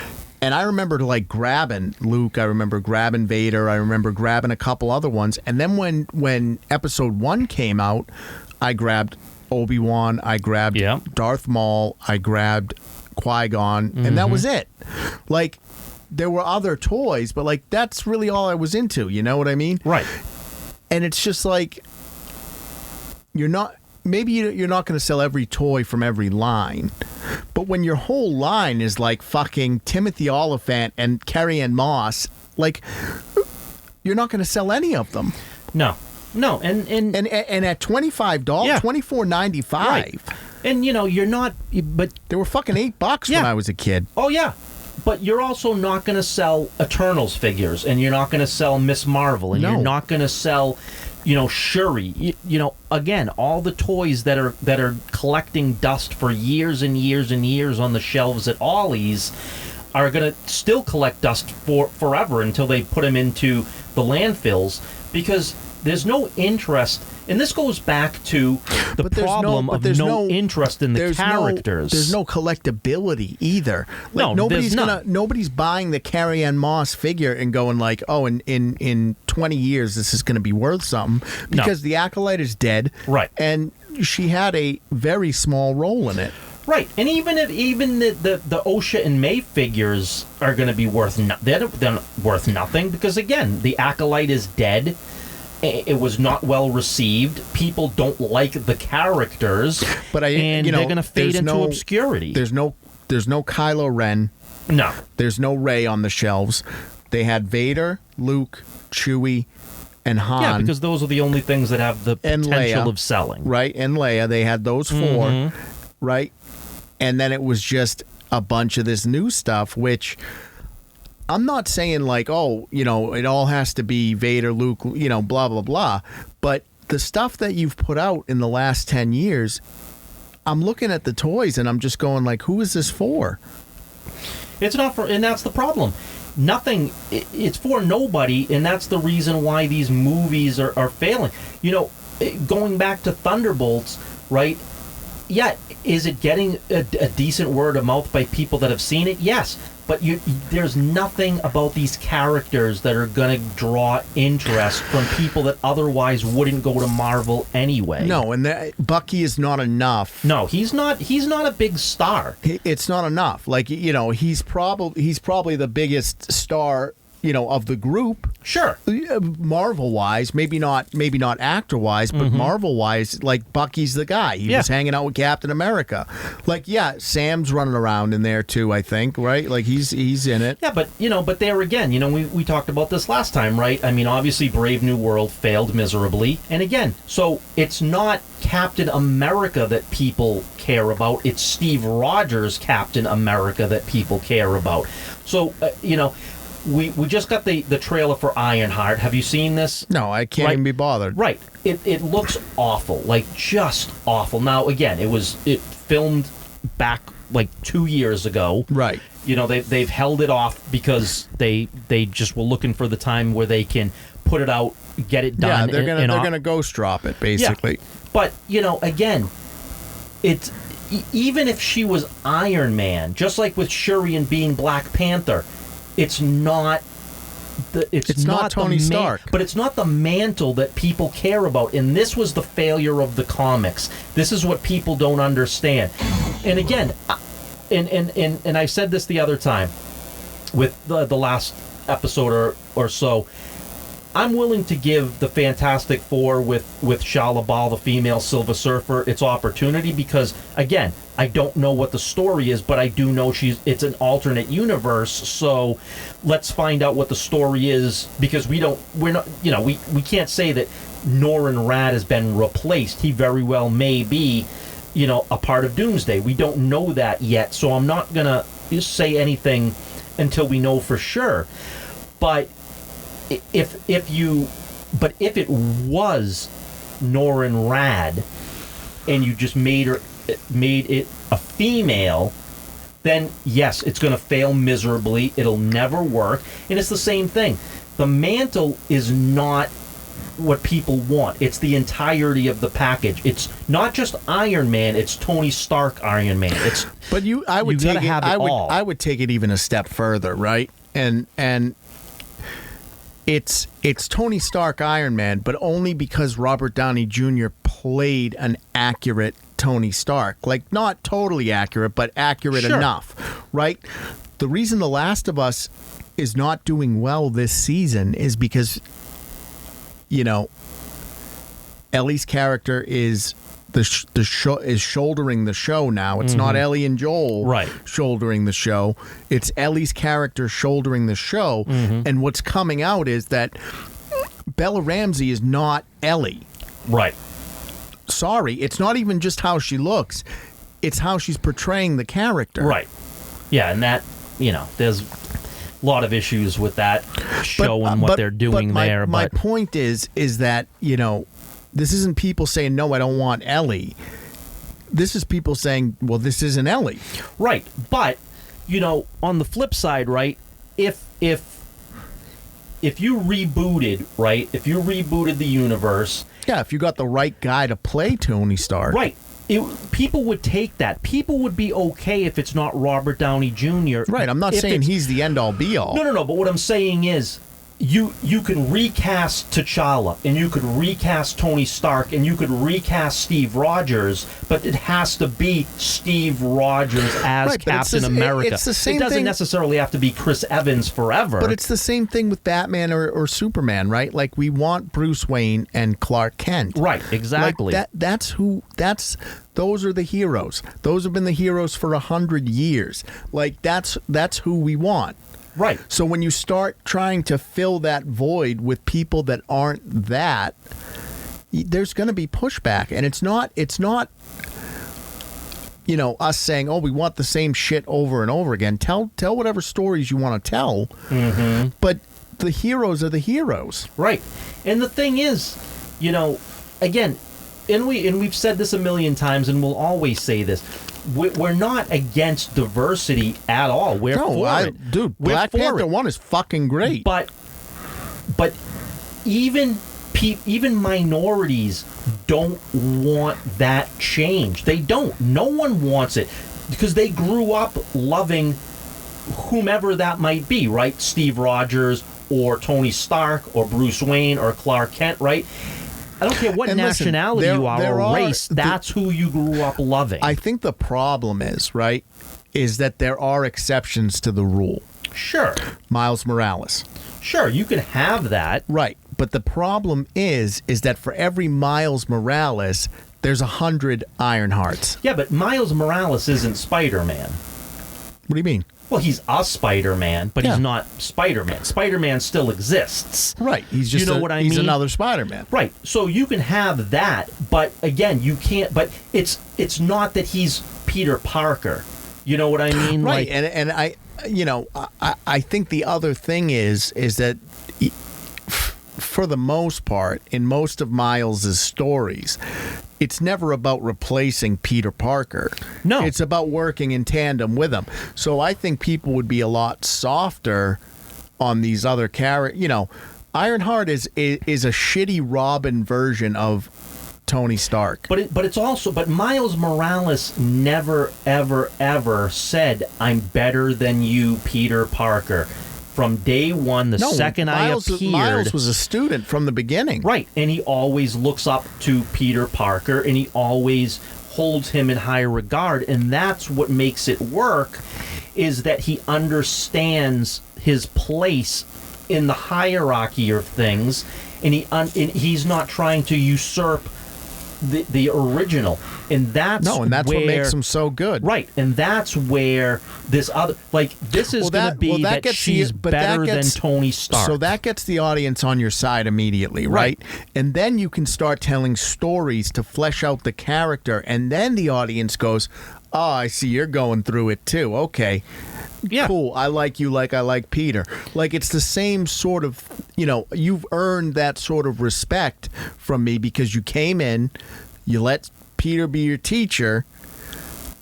And I remember grabbing Luke, I remember grabbing Vader, I remember grabbing a couple other ones. And then when episode 1 came out, I grabbed Obi-Wan, I grabbed Darth Maul, I grabbed Qui-Gon, and that was it. Like, there were other toys, but that's really all I was into. You know what I mean? Right. And it's just you're not going to sell every toy from every line, but when your whole line is fucking Timothy Olyphant and Carrie-Anne Moss, you're not going to sell any of them. No, and at $25, $24.95. Right. And you're not, but they were fucking $8 when I was a kid. Oh yeah. But you're also not going to sell Eternals figures, and you're not going to sell Miss Marvel, and you're not going to sell, Shuri. Again, all the toys that are collecting dust for years and years and years on the shelves at Ollie's are going to still collect dust forever until they put them into the landfills, because there's no interest. And this goes back to the problem of no interest in the characters. There's no collectability either. Nobody's buying the Carrie-Anne Moss figure and going in 20 years this is going to be worth something, because the Acolyte is dead. Right. And she had a very small role in it. Right. And even the OSHA and May figures are going to be worth they're worth nothing, because again, the Acolyte is dead. It was not well received. People don't like the characters, and they're going to fade into obscurity. There's no Kylo Ren. No. There's no Rey on the shelves. They had Vader, Luke, Chewie, and Han. Yeah, because those are the only things that have the potential of selling. Right, and Leia. They had those 4, right? And then it was just a bunch of this new stuff, which I'm not saying it all has to be Vader, Luke, blah, blah, blah. But the stuff that you've put out in the last 10 years, I'm looking at the toys and I'm just going who is this for? It's not for, and that's the problem. Nothing, it's for nobody, and that's the reason why these movies are failing. Going back to Thunderbolts, right? Yeah, is it getting a decent word of mouth by people that have seen it? Yes. But there's nothing about these characters that are going to draw interest from people that otherwise wouldn't go to Marvel anyway. No, and Bucky is not enough. No, he's not a big star. It's not enough. He's probably the biggest star, of the group. Sure. Marvel-wise, maybe not actor-wise, but Marvel-wise, Bucky's the guy. He was hanging out with Captain America. Sam's running around in there too, I think, right? He's in it. Yeah, but there again, we talked about this last time, right? I mean, obviously Brave New World failed miserably. And again, so it's not Captain America that people care about. It's Steve Rogers' Captain America that people care about. So, we just got the trailer for Ironheart. Have you seen this? No, I can't even be bothered. Right. It looks awful, like just awful. Now, again, it filmed back like 2 years ago. Right. You know, they've held it off because they just were looking for the time where they can put it out, get it done. Yeah, they're gonna ghost drop it basically. Yeah. But you know, again, it's even if she was Iron Man, just like with Shuri and being Black Panther, it's not Tony Stark. But it's not the mantle that people care about. And this was the failure of the comics. This is what people don't understand. And again, and I said this the other time with the last episode or so, I'm willing to give the Fantastic Four with Shia LaBeouf, the female Silver Surfer, its opportunity because, again, I don't know what the story is, but I do know it's an alternate universe, so let's find out what the story is because we can't say that Norrin Rad has been replaced. He very well may be, a part of Doomsday. We don't know that yet, so I'm not going to say anything until we know for sure. But if it was Norrin Rad and you just made it a female, then yes, it's going to fail miserably. It'll never work. And it's the same thing. The mantle is not what people want. It's the entirety of the package. It's not just Iron Man, it's Tony Stark Iron Man. I would take it even a step further, right? And it's Tony Stark Iron Man, but only because Robert Downey Jr. played an accurate Tony Stark. Like, not totally accurate, but accurate enough, right? The reason The Last of Us is not doing well this season is because, Ellie's character is is shouldering the show now. It's not Ellie and Joel shouldering the show. It's Ellie's character shouldering the show. And what's coming out is that Bella Ramsey is not Ellie. Right. Sorry, it's not even just how she looks. It's how she's portraying the character. Right. Yeah, and that, there's a lot of issues with that show and what they're doing there. My point is that, this isn't people saying, no, I don't want Ellie. This is people saying, well, this isn't Ellie. Right. But, on the flip side, right, if you rebooted, right, if you rebooted the universe. Yeah, if you got the right guy to play Tony Stark. Right. People would take that. People would be okay if it's not Robert Downey Jr. Right. I'm not saying he's the end-all, be-all. No. But what I'm saying is, you can recast T'Challa, and you could recast Tony Stark, and you could recast Steve Rogers, but it has to be Steve Rogers as Captain America. It's the same thing. It doesn't necessarily have to be Chris Evans forever. But it's the same thing with Batman or Superman, right? Like, we want Bruce Wayne and Clark Kent. Right, exactly. Like those are the heroes. Those have been the heroes for 100 years. Like, that's who we want. Right. So when you start trying to fill that void with people that aren't that, there's going to be pushback. And it's not us saying, oh, we want the same shit over and over again. Tell whatever stories you want to tell. But the heroes are the heroes. Right. And the thing is, again, and we've said this a million times, and we'll always say this. We're not against diversity at all. We're for it. Dude, Black Panther 1 is fucking great. But even minorities don't want that change. They don't. No one wants it because they grew up loving whomever that might be, right? Steve Rogers or Tony Stark or Bruce Wayne or Clark Kent, right? I don't care what nationality you are or race, that's who you grew up loving. I think the problem is that there are exceptions to the rule. Sure. Miles Morales. Sure, you can have that. Right. But the problem is that for every Miles Morales, there's 100 Ironhearts. Yeah, but Miles Morales isn't Spider-Man. What do you mean? Well, he's a Spider-Man, but he's not Spider-Man. Spider-Man still exists. Right. He's just he's another Spider-Man. Right. So you can have that, but again, you can't. But it's not that he's Peter Parker. You know what I mean? Right. Like, I think the other thing is that for the most part, in most of Miles's stories, it's never about replacing Peter Parker. No. It's about working in tandem with him. So I think people would be a lot softer on these other characters. Ironheart is a shitty Robin version of Tony Stark. But Miles Morales never, ever, ever said, "I'm better than you, Peter Parker." From day one, second Miles, I appeared... Miles was a student from the beginning. Right, and he always looks up to Peter Parker, and he always holds him in high regard, and that's what makes it work, is that he understands his place in the hierarchy of things, and he's not trying to usurp the original, and that's what makes him so good, right? And that's where this other, this is going to be that she's better than Tony Stark. So that gets the audience on your side immediately, right? And then you can start telling stories to flesh out the character, and then the audience goes, "Oh, I see you're going through it too. Okay." Yeah. Cool. I like you like I like Peter. It's the same sort of, you've earned that sort of respect from me because you came in, you let Peter be your teacher,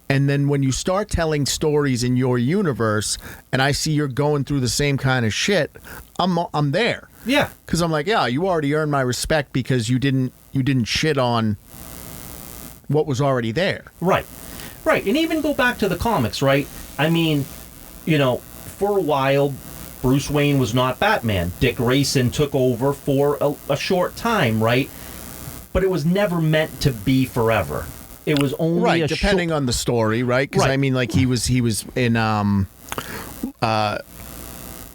and then when you start telling stories in your universe and I see you're going through the same kind of shit, I'm there. Yeah. Because I'm like, yeah, you already earned my respect because you didn't shit on what was already there. Right. Right. And even go back to the comics, right? I mean, for a while, Bruce Wayne was not Batman. Dick Grayson took over for a short time, right? But it was never meant to be forever. It was only depending on the story, right? Because I mean, he was in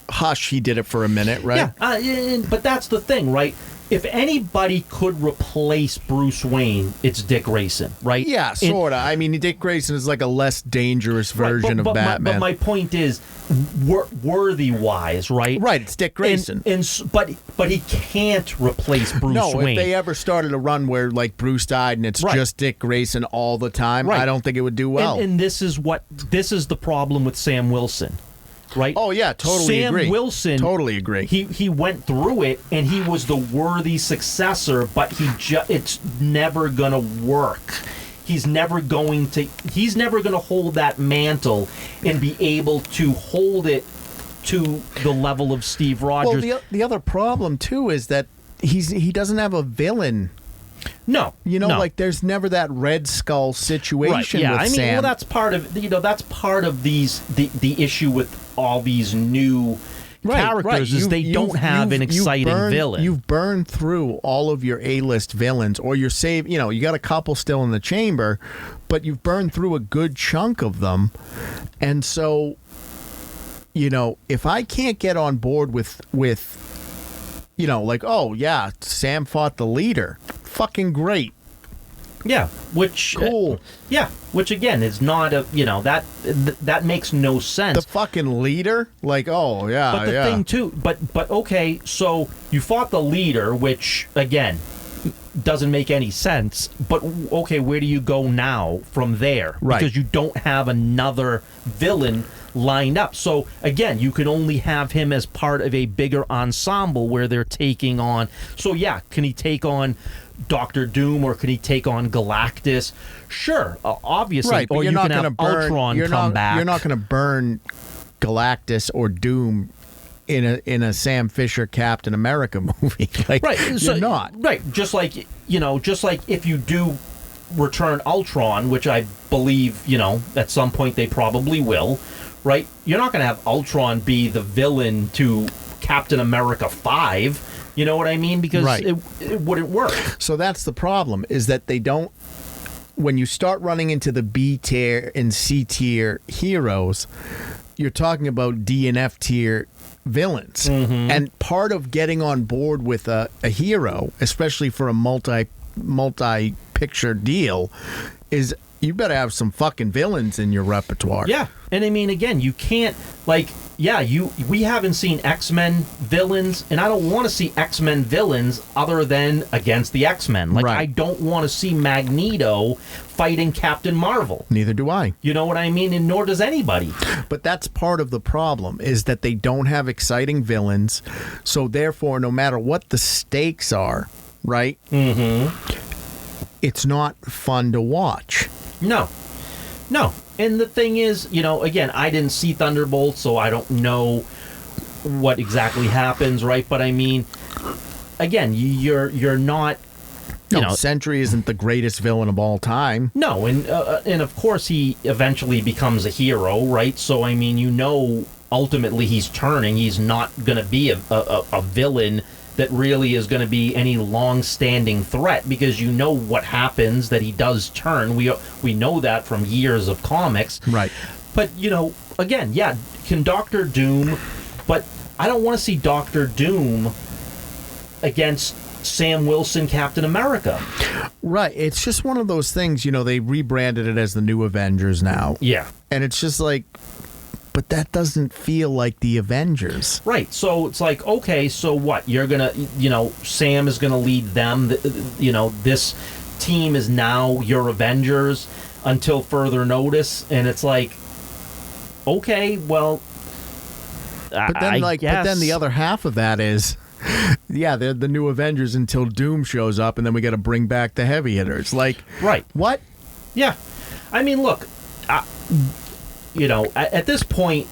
Hush. He did it for a minute, right? Yeah, but that's the thing, right? If anybody could replace Bruce Wayne, it's Dick Grayson, right? Yeah, sort of. I mean, Dick Grayson is like a less dangerous version of Batman. But my point is, worthy-wise, right? Right, it's Dick Grayson. But he can't replace Bruce Wayne. No, if they ever started a run where, Bruce died and it's just Dick Grayson all the time, I don't think it would do well. And this is the problem with Sam Wilson. Right? Oh yeah, totally agree. Sam Wilson, totally agree. He went through it, and he was the worthy successor, but it's never gonna work. He's never going to hold that mantle and be able to hold it to the level of Steve Rogers. Well, the other problem too is that he doesn't have a villain. No, there's never that Red Skull situation. Right, yeah, with Sam. Well, that's part of the issue with all these new characters is they don't have an exciting villain. You've burned through all of your A-list villains, or you're saved. You got a couple still in the chamber, but you've burned through a good chunk of them, and so if I can't get on board with oh yeah, Sam fought the leader. Fucking great. Yeah, which cool. Which again is not a that makes no sense. The fucking leader, oh yeah. But the thing too, but okay, so you fought the leader, which again doesn't make any sense. But okay, where do you go now from there? Right. Because you don't have another villain lined up. So again, you can only have him as part of a bigger ensemble where they're taking on. So yeah, can he take on Doctor Doom, or can he take on Galactus? Sure, obviously. Right, or you can have Ultron come back. You're not going to burn Galactus or Doom in a Sam Fisher Captain America movie. Right, you're not. Right, just like if you do return Ultron, which I believe at some point they probably will. Right, you're not going to have Ultron be the villain to Captain America 5. You know what I mean? Because it wouldn't work. So that's the problem, is that they don't... When you start running into the B tier and C tier heroes, you're talking about D and F tier villains. Mm-hmm. And part of getting on board with a hero, especially for a multi-picture deal, is you better have some fucking villains in your repertoire. Yeah, and I mean, again, you can't, like, we haven't seen X-Men villains, and I don't want to see X-Men villains other than against the X-Men. Like, Right. I don't want to see Magneto fighting Captain Marvel. Neither do I. You know what I mean? And nor does anybody. But that's part of the problem, is that they don't have exciting villains. So therefore, no matter what the stakes are, right? Mm-hmm. It's not fun to watch. No. And the thing is, again, I didn't see Thunderbolt, so I don't know what exactly happens, right? But I mean, again, you're not. Sentry isn't the greatest villain of all time. No, and of course he eventually becomes a hero, right? So I mean, ultimately he's turning. He's not going to be a villain that really is going to be any long-standing threat, because what happens, that he does turn. We know that from years of comics. Right. But, again, can Doctor Doom, but I don't want to see Doctor Doom against Sam Wilson, Captain America. Right. It's just one of those things, they rebranded it as the New Avengers now. Yeah. And it's just like, but that doesn't feel like the Avengers. Right. So it's like, okay, so what? You're going to, Sam is going to lead them. This team is now your Avengers until further notice. And it's like, okay, well, but then, I guess. But then the other half of that is, they're the New Avengers until Doom shows up, and then we got to bring back the heavy hitters. Like, right. What? Yeah. I mean, look, at this point,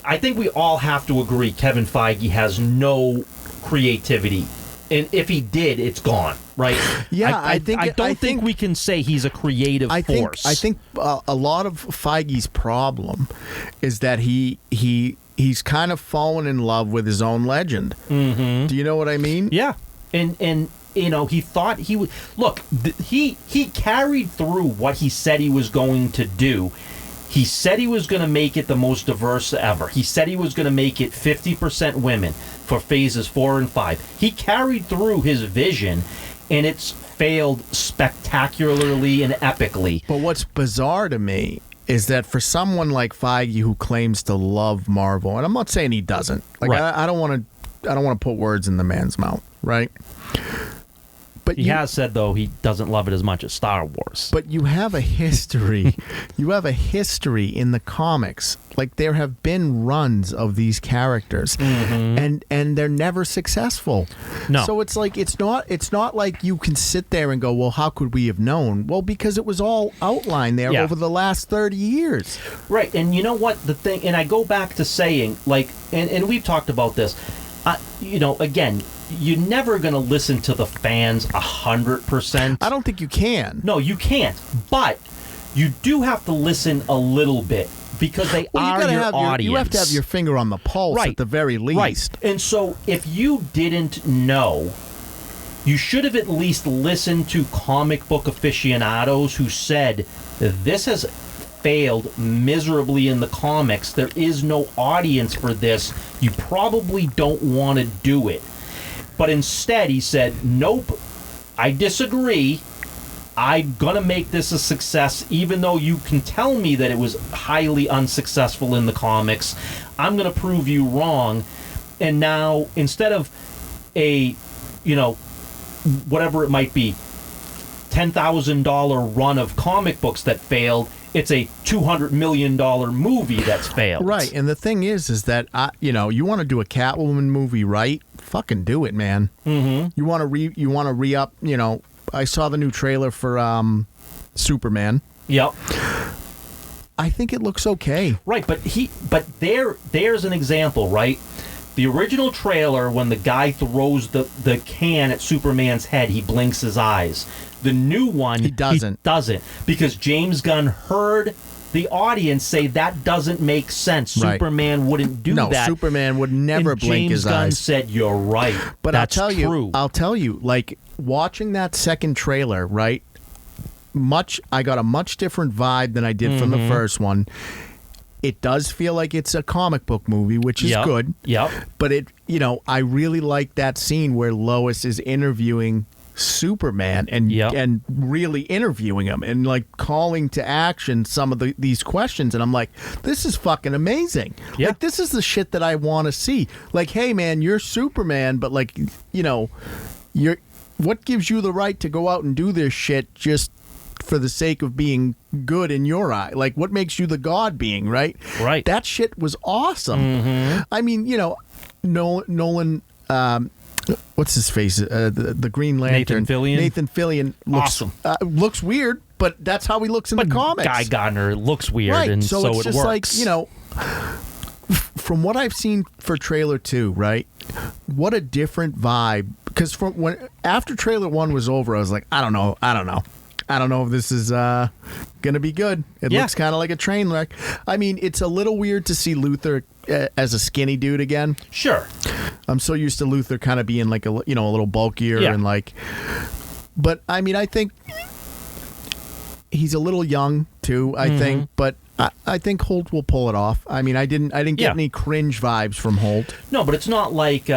I think we all have to agree Kevin Feige has no creativity. And if he did, it's gone, right? Yeah, I don't think we can say he's a creative force. I think a lot of Feige's problem is that he's kind of fallen in love with his own legend. Mm-hmm. Do you know what I mean? Yeah. And he thought he would... Look, he carried through what he said he was going to do. He said he was going to make it the most diverse ever. He said he was going to make it 50% women for phases 4 and 5. He carried through his vision, and it's failed spectacularly and epically. But what's bizarre to me is that for someone like Feige, who claims to love Marvel, and I'm not saying he doesn't. Like, right. I don't want to put words in the man's mouth, right? But he has said, though, he doesn't love it as much as Star Wars. But you have a history. You have a history in the comics. Like, there have been runs of these characters, and they're never successful. No. So it's like it's not like you can sit there and go, well, how could we have known? Well, because it was all outlined there over the last 30 years. Right, and you know what the thing? And I go back to saying, like, and we've talked about this. Again, you're never going to listen to the fans 100%. I don't think you can. No, you can't. But you do have to listen a little bit, because they are your audience. You have to have your finger on the pulse, right, at the very least. Right. And so if you didn't know, you should have at least listened to comic book aficionados who said, this has failed miserably in the comics. There is no audience for this. You probably don't want to do it. But instead, he said, nope, I disagree. I'm going to make this a success, even though you can tell me that it was highly unsuccessful in the comics. I'm going to prove you wrong. And now, instead of a, whatever it might be, $10,000 run of comic books that failed, it's a $200 million movie that's failed. Right, and the thing is that you want to do a Catwoman movie, right? Fucking do it, man. Mm-hmm. You want to re-up. I saw the new trailer for Superman. Yep. I think it looks okay. Right, but there's an example, right? The original trailer, when the guy throws the can at Superman's head, he blinks his eyes. The new one, he doesn't. Because James Gunn heard the audience say that doesn't make sense. Right. Superman wouldn't do that. No, Superman would never blink his eyes. James Gunn said, "You're right." But that's I'll true. tell you, like, watching that second trailer, right? I got a much different vibe than I did from the first one. It does feel like it's a comic book movie, which is good. Yep. But I really like that scene where Lois is interviewing Superman and Yep. and really interviewing him and like calling to action some of these questions, and I'm like, this is fucking amazing. Yeah. Like, this is the shit that I want to see. Like, hey man, you're Superman, but like, you know, you're what gives you the right to go out and do this shit just for the sake of being good in your eye? Like, what makes you the god being, right? Right. That shit was awesome. Mm-hmm. I mean, you know, Nolan what's his face? The Green Lantern. Nathan Fillion looks Awesome. Looks weird, but that's how he looks in the comics. Guy Gardner looks weird, right. and so it's it just works. like, you know, from what I've seen for trailer 2, right? What a different vibe. Because from when after trailer 1 was over, I was like, I don't know if this is gonna be good. It looks kind of like a train wreck. I mean, it's a little weird to see Luthor as a skinny dude again. Sure. I'm so used to Luthor kind of being like a little bulkier and like. But I mean, I think he's a little young too. I think, but I think Holt will pull it off. I mean, I didn't get any cringe vibes from Holt. No, but it's not like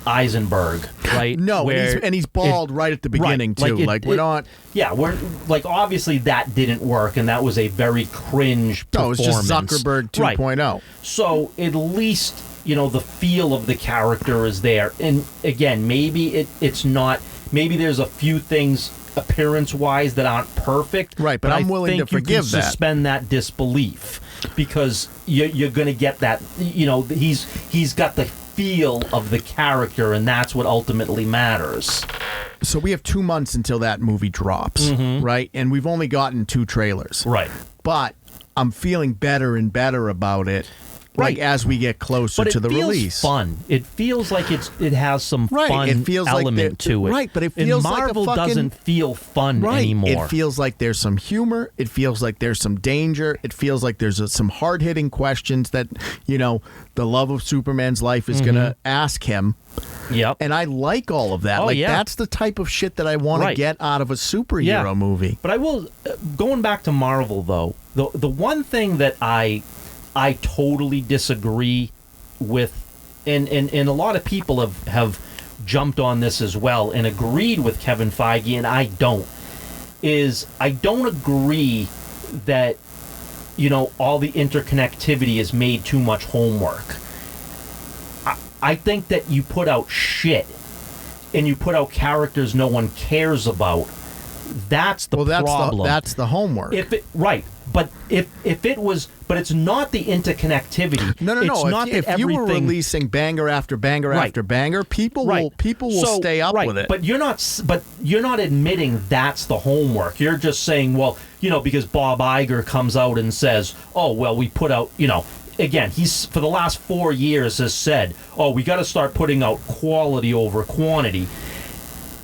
Eisenberg, right? No, and he's bald right at the beginning too. We're not. Yeah, we're like, obviously that didn't work, and that was a very cringe performance. No, it's just Zuckerberg 2.0. Right. So at least, you know, the feel of the character is there. And again, maybe it's not. Maybe there's a few things appearance-wise that aren't perfect. Right, but I'm willing to forgive you can suspend that disbelief because you're going to get that. You know, he's got the feel of the character, and that's what ultimately matters. So we have 2 months until that movie drops, right? And we've only gotten 2 trailers. Right. But I'm feeling better and better about it. Like, as we get closer to the release. Fun. It feels like it has some fun element to it. Right, but it feels and Marvel like doesn't feel fun anymore. It feels like there's some humor. It feels like there's some danger. It feels like there's some hard-hitting questions that, you know, the love of Superman's life is going to ask him. Yep. And I like all of that. That's the type of shit that I want to get out of a superhero movie. But I will, going back to Marvel, though, the one thing that I totally disagree with, and a lot of people have jumped on this as well and agreed with Kevin Feige, and I don't agree that, you know, all the interconnectivity is made too much homework. I think that you put out shit and you put out characters no one cares about. That's the problem. That's the homework. But if it was, but it's not the interconnectivity. No. It's not if you were releasing banger after banger after banger, people will stay up with it. But you're not admitting that's the homework. You're just saying, well, you know, because Bob Iger comes out and says, oh, well, we put out, you know, again, he's for the last 4 years has said, oh, we got to start putting out quality over quantity.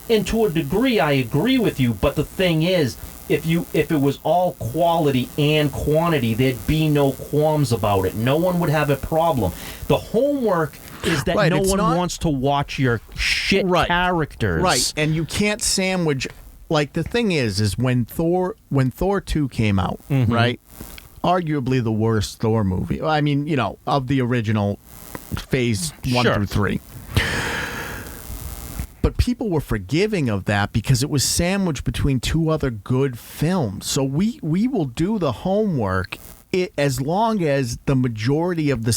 And to a degree, I agree with you. But the thing is, if it was all quality and quantity, there'd be no qualms about it. No one would have a problem. The homework is that no one wants to watch your shit characters. Right, and you can't sandwich. Like, the thing is when Thor 2 came out, right? Arguably the worst Thor movie. I mean, you know, of the original phase 1 through 3. But people were forgiving of that because it was sandwiched between 2 other good films. So we will do the homework as long as the majority of the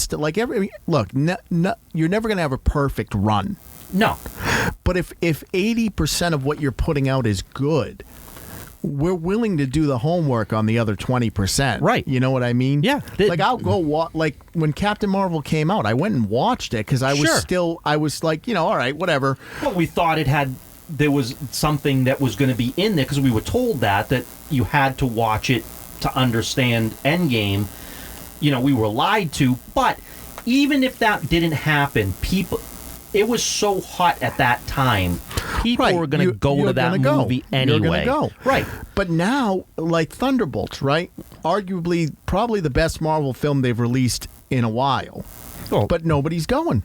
you're never going to have a perfect run. No. But if 80% of what you're putting out is good, we're willing to do the homework on the other 20%. Right. You know what I mean? Yeah. Like, I'll go like when Captain Marvel came out, I went and watched it because I was like, you know, all right, whatever. Well, we thought there was something that was going to be in there because we were told that you had to watch it to understand Endgame. You know, we were lied to. But even if that didn't happen, it was so hot at that time. People were going to go to that movie anyway. You're going to go. Right. But now, like Thunderbolts, right? Arguably, probably the best Marvel film they've released in a while. Oh. But nobody's going.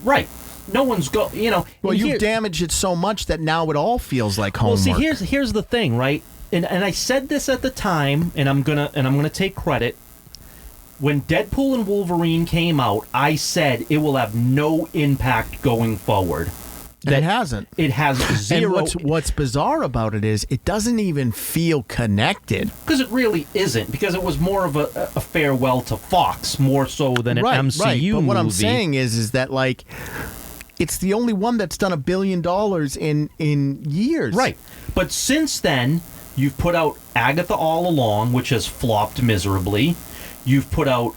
Right. No one's you know. Well, you've damaged it so much that now it all feels like homework. Well, see, here's the thing, right? And I said this at the time, and I'm gonna take credit. When Deadpool and Wolverine came out, I said it will have no impact going forward. And it hasn't. It has zero. And what's bizarre about it is it doesn't even feel connected. Because it really isn't. Because it was more of a farewell to Fox, more so than an MCU right. But what I'm movie. saying is that, like, it's the only one that's done $1 billion in years. Right. But since then, you've put out Agatha All Along, which has flopped miserably. You've put out,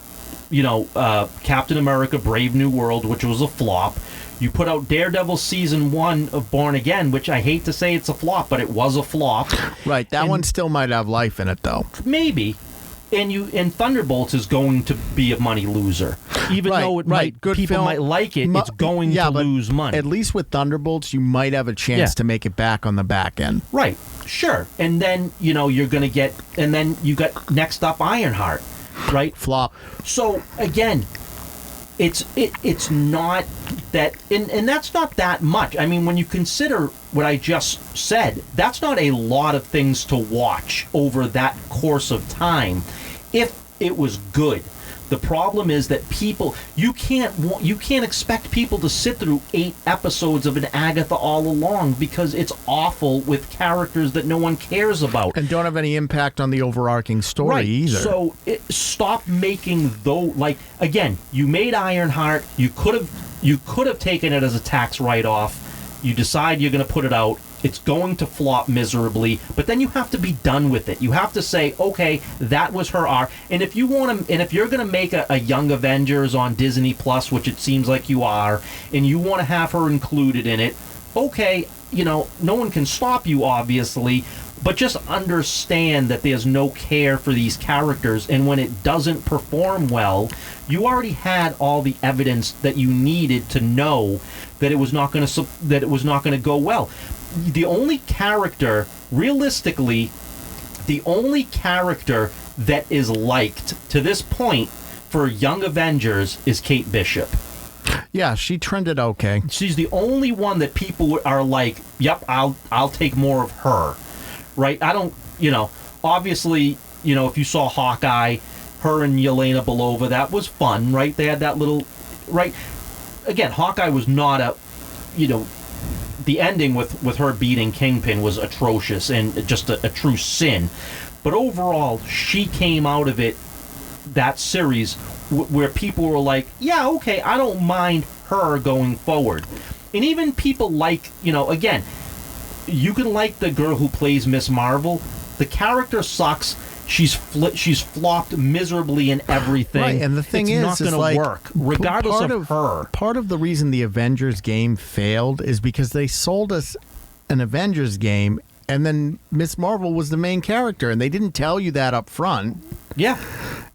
Captain America Brave New World, which was a flop. You put out Daredevil Season 1 of Born Again, which I hate to say it's a flop, but it was a flop. Right. That one still might have life in it, though. Maybe. And Thunderbolts is going to be a money loser. Even though people film. might like it, it's going to lose money. At least with Thunderbolts, you might have a chance to make it back on the back end. Right. Sure. And then, you're going to get... And then you got next up Ironheart, right? Flop. So, again... It's not that, and that's not that much. I mean, when you consider what I just said, that's not a lot of things to watch over that course of time if it was good. The problem is that you can't expect people to sit through 8 episodes of an Agatha All Along because it's awful with characters that no one cares about and don't have any impact on the overarching story either. So stop making again. You made Ironheart. You could have taken it as a tax write-off. You decide you're going to put it out. It's going to flop miserably, but then you have to be done with it. You have to say, okay, that was her arc. And if you want to, and if you're going to make a Young Avengers on Disney Plus, which it seems like you are, and you want to have her included in it, okay, no one can stop you, obviously, but just understand that there's no care for these characters, and when it doesn't perform well, you already had all the evidence that you needed to know that it was not going to go well. The only character, realistically, that is liked to this point for Young Avengers is Kate Bishop. Yeah, she trended okay. She's the only one that people are like, yep, I'll take more of her. Right? I don't, obviously, if you saw Hawkeye, her and Yelena Belova, that was fun, right? They had that little, right? Again, Hawkeye was not a, the ending with her beating Kingpin was atrocious and just a true sin. But overall, she came out of it, that series, where people were like, yeah, okay, I don't mind her going forward. And even people like, again, you can like the girl who plays Miss Marvel. The character sucks. She's flopped miserably in everything. Right, and the thing is, not going to work, regardless of her. Part of the reason the Avengers game failed is because they sold us an Avengers game, and then Miss Marvel was the main character, and they didn't tell you that up front. Yeah.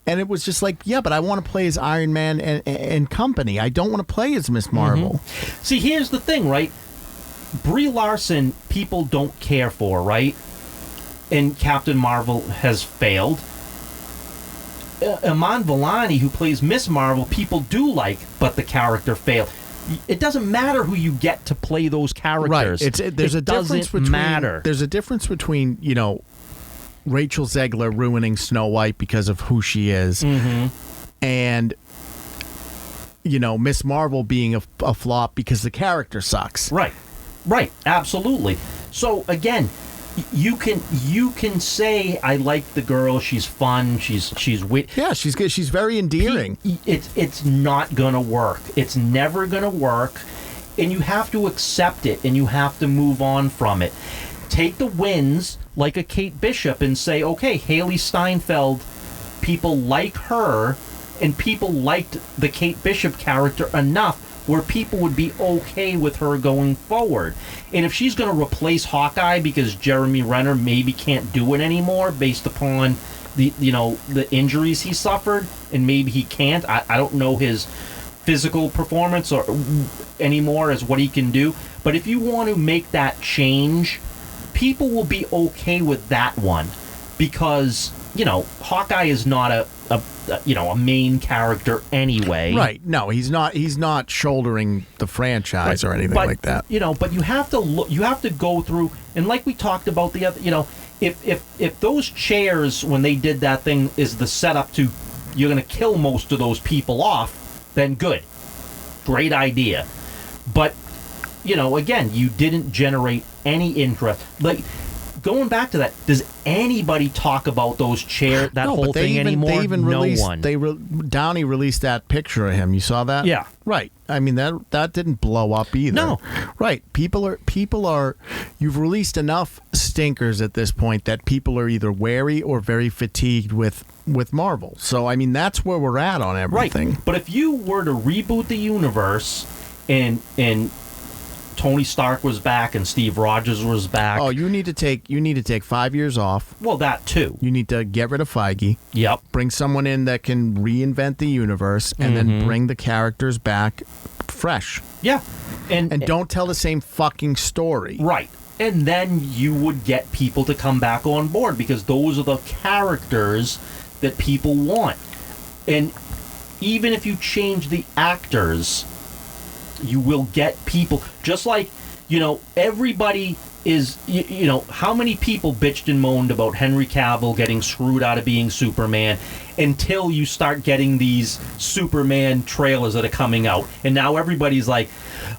And it was just like, yeah, but I want to play as Iron Man and company. I don't want to play as Miss Marvel. Mm-hmm. See, here's the thing, right? Brie Larson, people don't care for, right? And Captain Marvel has failed. Iman Vellani, who plays Miss Marvel, people do like, but the character failed. It doesn't matter who you get to play those characters. Right. There's a difference between Rachel Zegler ruining Snow White because of who she is, and Miss Marvel being a flop because the character sucks. Right. Absolutely. So again, you can say, I like the girl, she's fun, she's wit. Yeah, she's good. She's very endearing. It's not gonna work. It's never gonna work, and you have to accept it, and you have to move on from it. Take the wins like a Kate Bishop and say, okay, Haley Steinfeld, people like her, and people liked the Kate Bishop character enough where people would be okay with her going forward. And if she's going to replace Hawkeye because Jeremy Renner maybe can't do it anymore based upon the injuries he suffered, and maybe he can't, I don't know his physical performance or anymore as what he can do, but if you want to make that change, people will be okay with that one because Hawkeye is not a main character anyway. Right. No, he's not shouldering the franchise or anything like that. But you have to look. You have to go through, and like we talked about the other. If those chairs when they did that thing is the setup to you're going to kill most of those people off, then good, great idea. But again, you didn't generate any interest. Like, going back to that, does anybody talk about those chairs, that whole thing anymore? They even no released, one. Downey released that picture of him. You saw that? Yeah. Right. I mean, that didn't blow up either. No. Right. People are. You've released enough stinkers at this point that people are either wary or very fatigued with Marvel. So I mean, that's where we're at on everything. Right. But if you were to reboot the universe and Tony Stark was back and Steve Rogers was back. Oh, you need to take 5 years off. Well, that too. You need to get rid of Feige. Yep. Bring someone in that can reinvent the universe and then bring the characters back fresh. Yeah. And don't tell the same fucking story. Right. And then you would get people to come back on board because those are the characters that people want. And even if you change the actors, you will get people. Just like, everybody is, how many people bitched and moaned about Henry Cavill getting screwed out of being Superman until you start getting these Superman trailers that are coming out. And now everybody's like,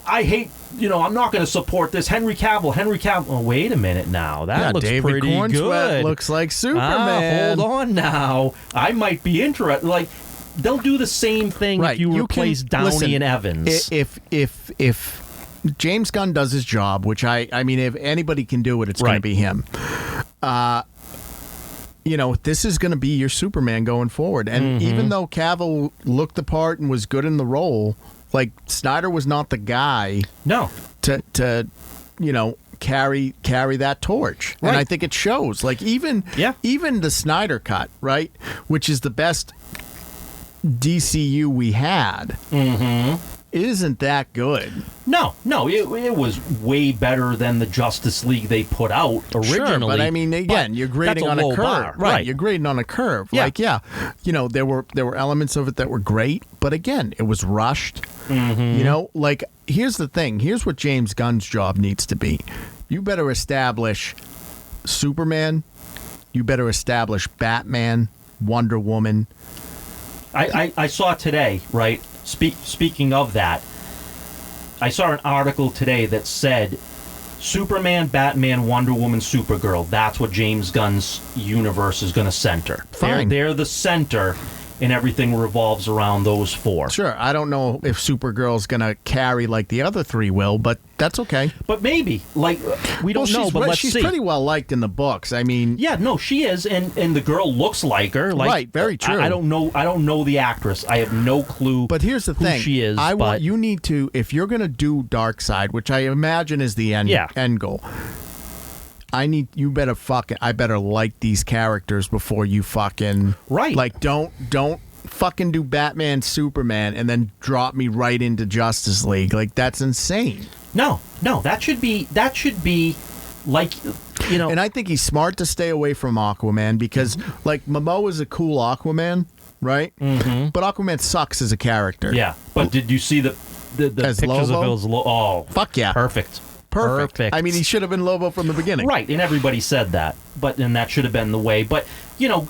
I hate, I'm not going to support this. Henry Cavill. Oh, wait a minute now. That looks David pretty Cornsweet good. Looks like Superman. Hold on now. I might be interested. Like, they'll do the same thing if you replace Downey and Evans. If James Gunn does his job, which I mean, if anybody can do it, it's going to be him. This is going to be your Superman going forward. And even though Cavill looked the part and was good in the role, like, Snyder was not the guy. No. To carry that torch. Right. And I think it shows. Like, even the Snyder cut, right, which is the best DCU we had, isn't that good. No, it was way better than the Justice League they put out originally. Sure, but I mean, again, you're grading on a curve. Bar. Right, you're grading on a curve. Yeah. Like, there were elements of it that were great, but again, it was rushed. Like, here's the thing. Here's what James Gunn's job needs to be. You better establish Superman. You better establish Batman, Wonder Woman. I saw today, right? Speaking of that, I saw an article today that said Superman, Batman, Wonder Woman, Supergirl. That's what James Gunn's universe is going to center. Fine. They're the center, and everything revolves around those four. Sure. I don't know if Supergirl's going to carry like the other three will, but that's okay. But maybe. Like, we don't know, but let's see. She's pretty well liked in the books. I mean... Yeah, no, she is, and the girl looks like her. Like, right, very true. I don't know the actress. I have no clue. But here's the thing. Who she is. You need to, if you're going to do Darkseid, which I imagine is the end goal, I better like these characters before you fucking... Right. Like, don't fucking do Batman, Superman, and then drop me right into Justice League. Like, that's insane. No, that should be like, And I think he's smart to stay away from Aquaman because, like, Momoa is a cool Aquaman, right? Mm-hmm. But Aquaman sucks as a character. Yeah, but did you see the pictures Lobo? of his Oh, fuck yeah. Perfect. I mean, he should have been Lobo from the beginning. Right, and everybody said that. And that should have been the way. But,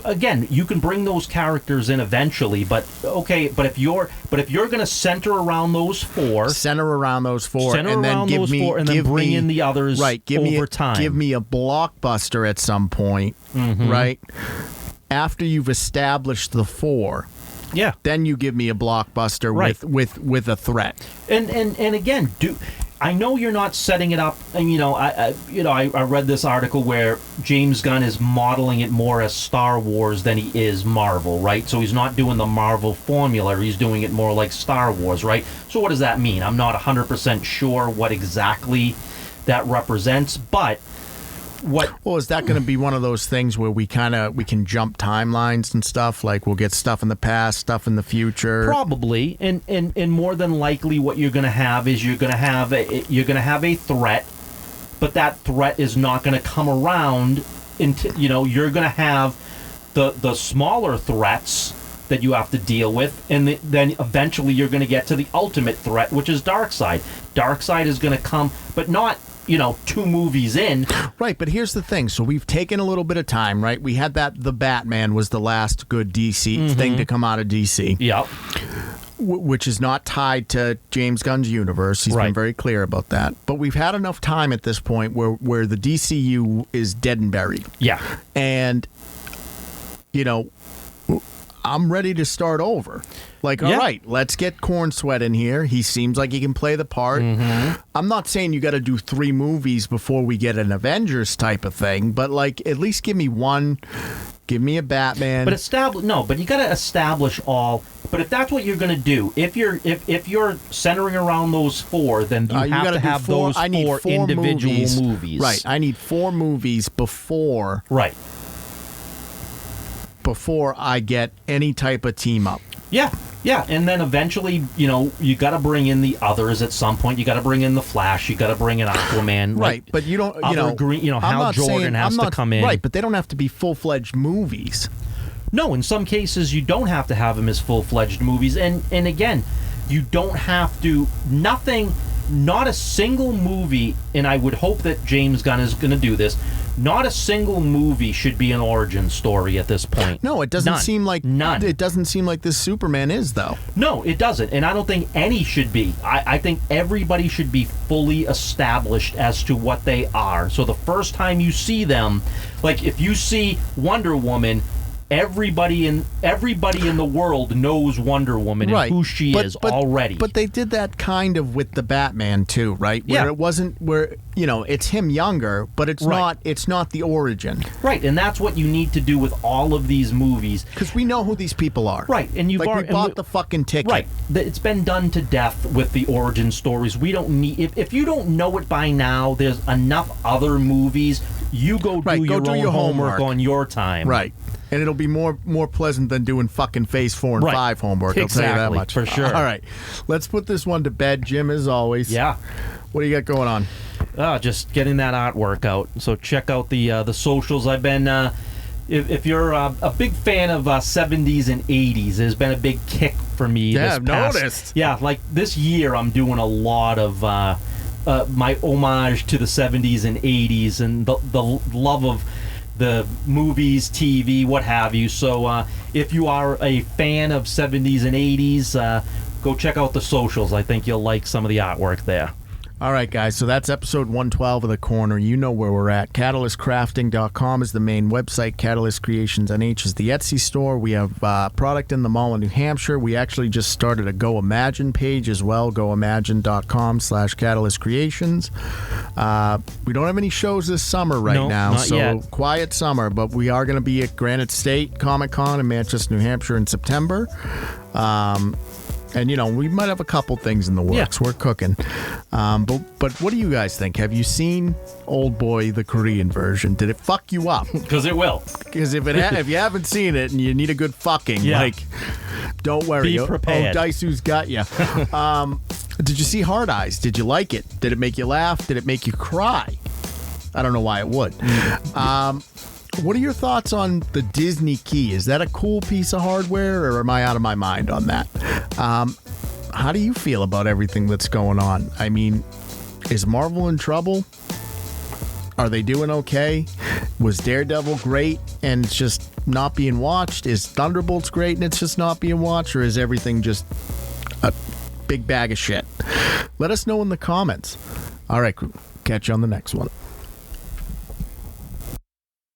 again, you can bring those characters in eventually, but if you're going to center around those four, and then bring in the others over time. Give me a blockbuster at some point, right? After you've established the four. Yeah. Then you give me a blockbuster with a threat. And again, I know you're not setting it up, and I read this article where James Gunn is modeling it more as Star Wars than he is Marvel, right? So he's not doing the Marvel formula, he's doing it more like Star Wars, right? So what does that mean? I'm not 100% sure what exactly that represents, but is that going to be one of those things where we can jump timelines and stuff? Like, we'll get stuff in the past, stuff in the future. Probably, and more than likely, what you're going to have is you're going to have a threat, but that threat is not going to come around until you're going to have the smaller threats that you have to deal with, and then eventually you're going to get to the ultimate threat, which is Darkseid. Darkseid is going to come, but not 2 movies in. Right, but here's the thing. So we've taken a little bit of time, right? We had the Batman was the last good DC thing to come out of DC. Yep. which is not tied to James Gunn's universe. He's been very clear about that. But we've had enough time at this point where the DCU is dead and buried. Yeah. And, I'm ready to start over. Like, all right, let's get Corn Sweat in here. He seems like he can play the part. Mm-hmm. I'm not saying you got to do 3 movies before we get an Avengers type of thing, but like at least give me one. Give me a Batman. But you got to establish all. But if that's what you're going to do, if you're centering around those 4, then you have to have those 4 individual movies. Right. I need 4 movies before. Right. Before I get any type of team up. Yeah. Yeah, and then eventually, you got to bring in the others at some point. You got to bring in the Flash. You got to bring in Aquaman. Right, but you don't. Hal Jordan has to come in. Right, but they don't have to be full-fledged movies. No, in some cases you don't have to have them as full-fledged movies, and again, you don't have to. Not a single movie, and I would hope that James Gunn is going to do this. Not a single movie should be an origin story at this point. No, it doesn't seem like none. It doesn't seem like this Superman is, though. No, it doesn't, and I don't think any should be. I think everybody should be fully established as to what they are. So the first time you see them, like if you see Wonder Woman, everybody in the world knows Wonder Woman and who she is already. But they did that kind of with the Batman too, right? Where it wasn't it's him younger, but it's not the origin. Right, and that's what you need to do with all of these movies. Because we know who these people are. Right, and we bought the fucking ticket. Right, it's been done to death with the origin stories. We don't need if you don't know it by now. There's enough other movies. You go do your homework on your time. Right. And it'll be more pleasant than doing fucking Phase 4 and 5 homework. Exactly, I'll tell you that much. For sure. All right. Let's put this one to bed, Jim, as always. Yeah. What do you got going on? Just getting that artwork out. So check out the socials. I've been... If you're a big fan of 70s and 80s, there's been a big kick for me. Yeah, I've noticed. Yeah, like this year I'm doing a lot of... my homage to the 70s and 80s and the love of the movies, TV, what have you. So if you are a fan of 70s and 80s, go check out the socials. I think you'll like some of the artwork there. All right, guys, so that's episode 112 of The Corner. You know where we're at. CatalystCrafting.com is the main website. Catalyst Creations NH is the Etsy store. We have product in the mall in New Hampshire. We actually just started a Go Imagine page as well, goimagine.com/CatalystCreations. We don't have any shows this summer now, not so yet. Quiet summer, but we are going to be at Granite State Comic-Con in Manchester, New Hampshire in September. And, we might have a couple things in the works. Yeah. We're cooking. But what do you guys think? Have you seen Oldboy, the Korean version? Did it fuck you up? Because it will. Because if you haven't seen it and you need a good fucking, don't worry. Be prepared. Daisu's got you. Did you see Hard Eyes? Did you like it? Did it make you laugh? Did it make you cry? I don't know why it would. What are your thoughts on the Disney Key? Is that a cool piece of hardware, or am I out of my mind on that? How do you feel about everything that's going on? I mean, is Marvel in trouble? Are they doing okay? Was Daredevil great and it's just not being watched? Is Thunderbolts great and it's just not being watched? Or is everything just a big bag of shit? Let us know in the comments. All right, crew. Catch you on the next one.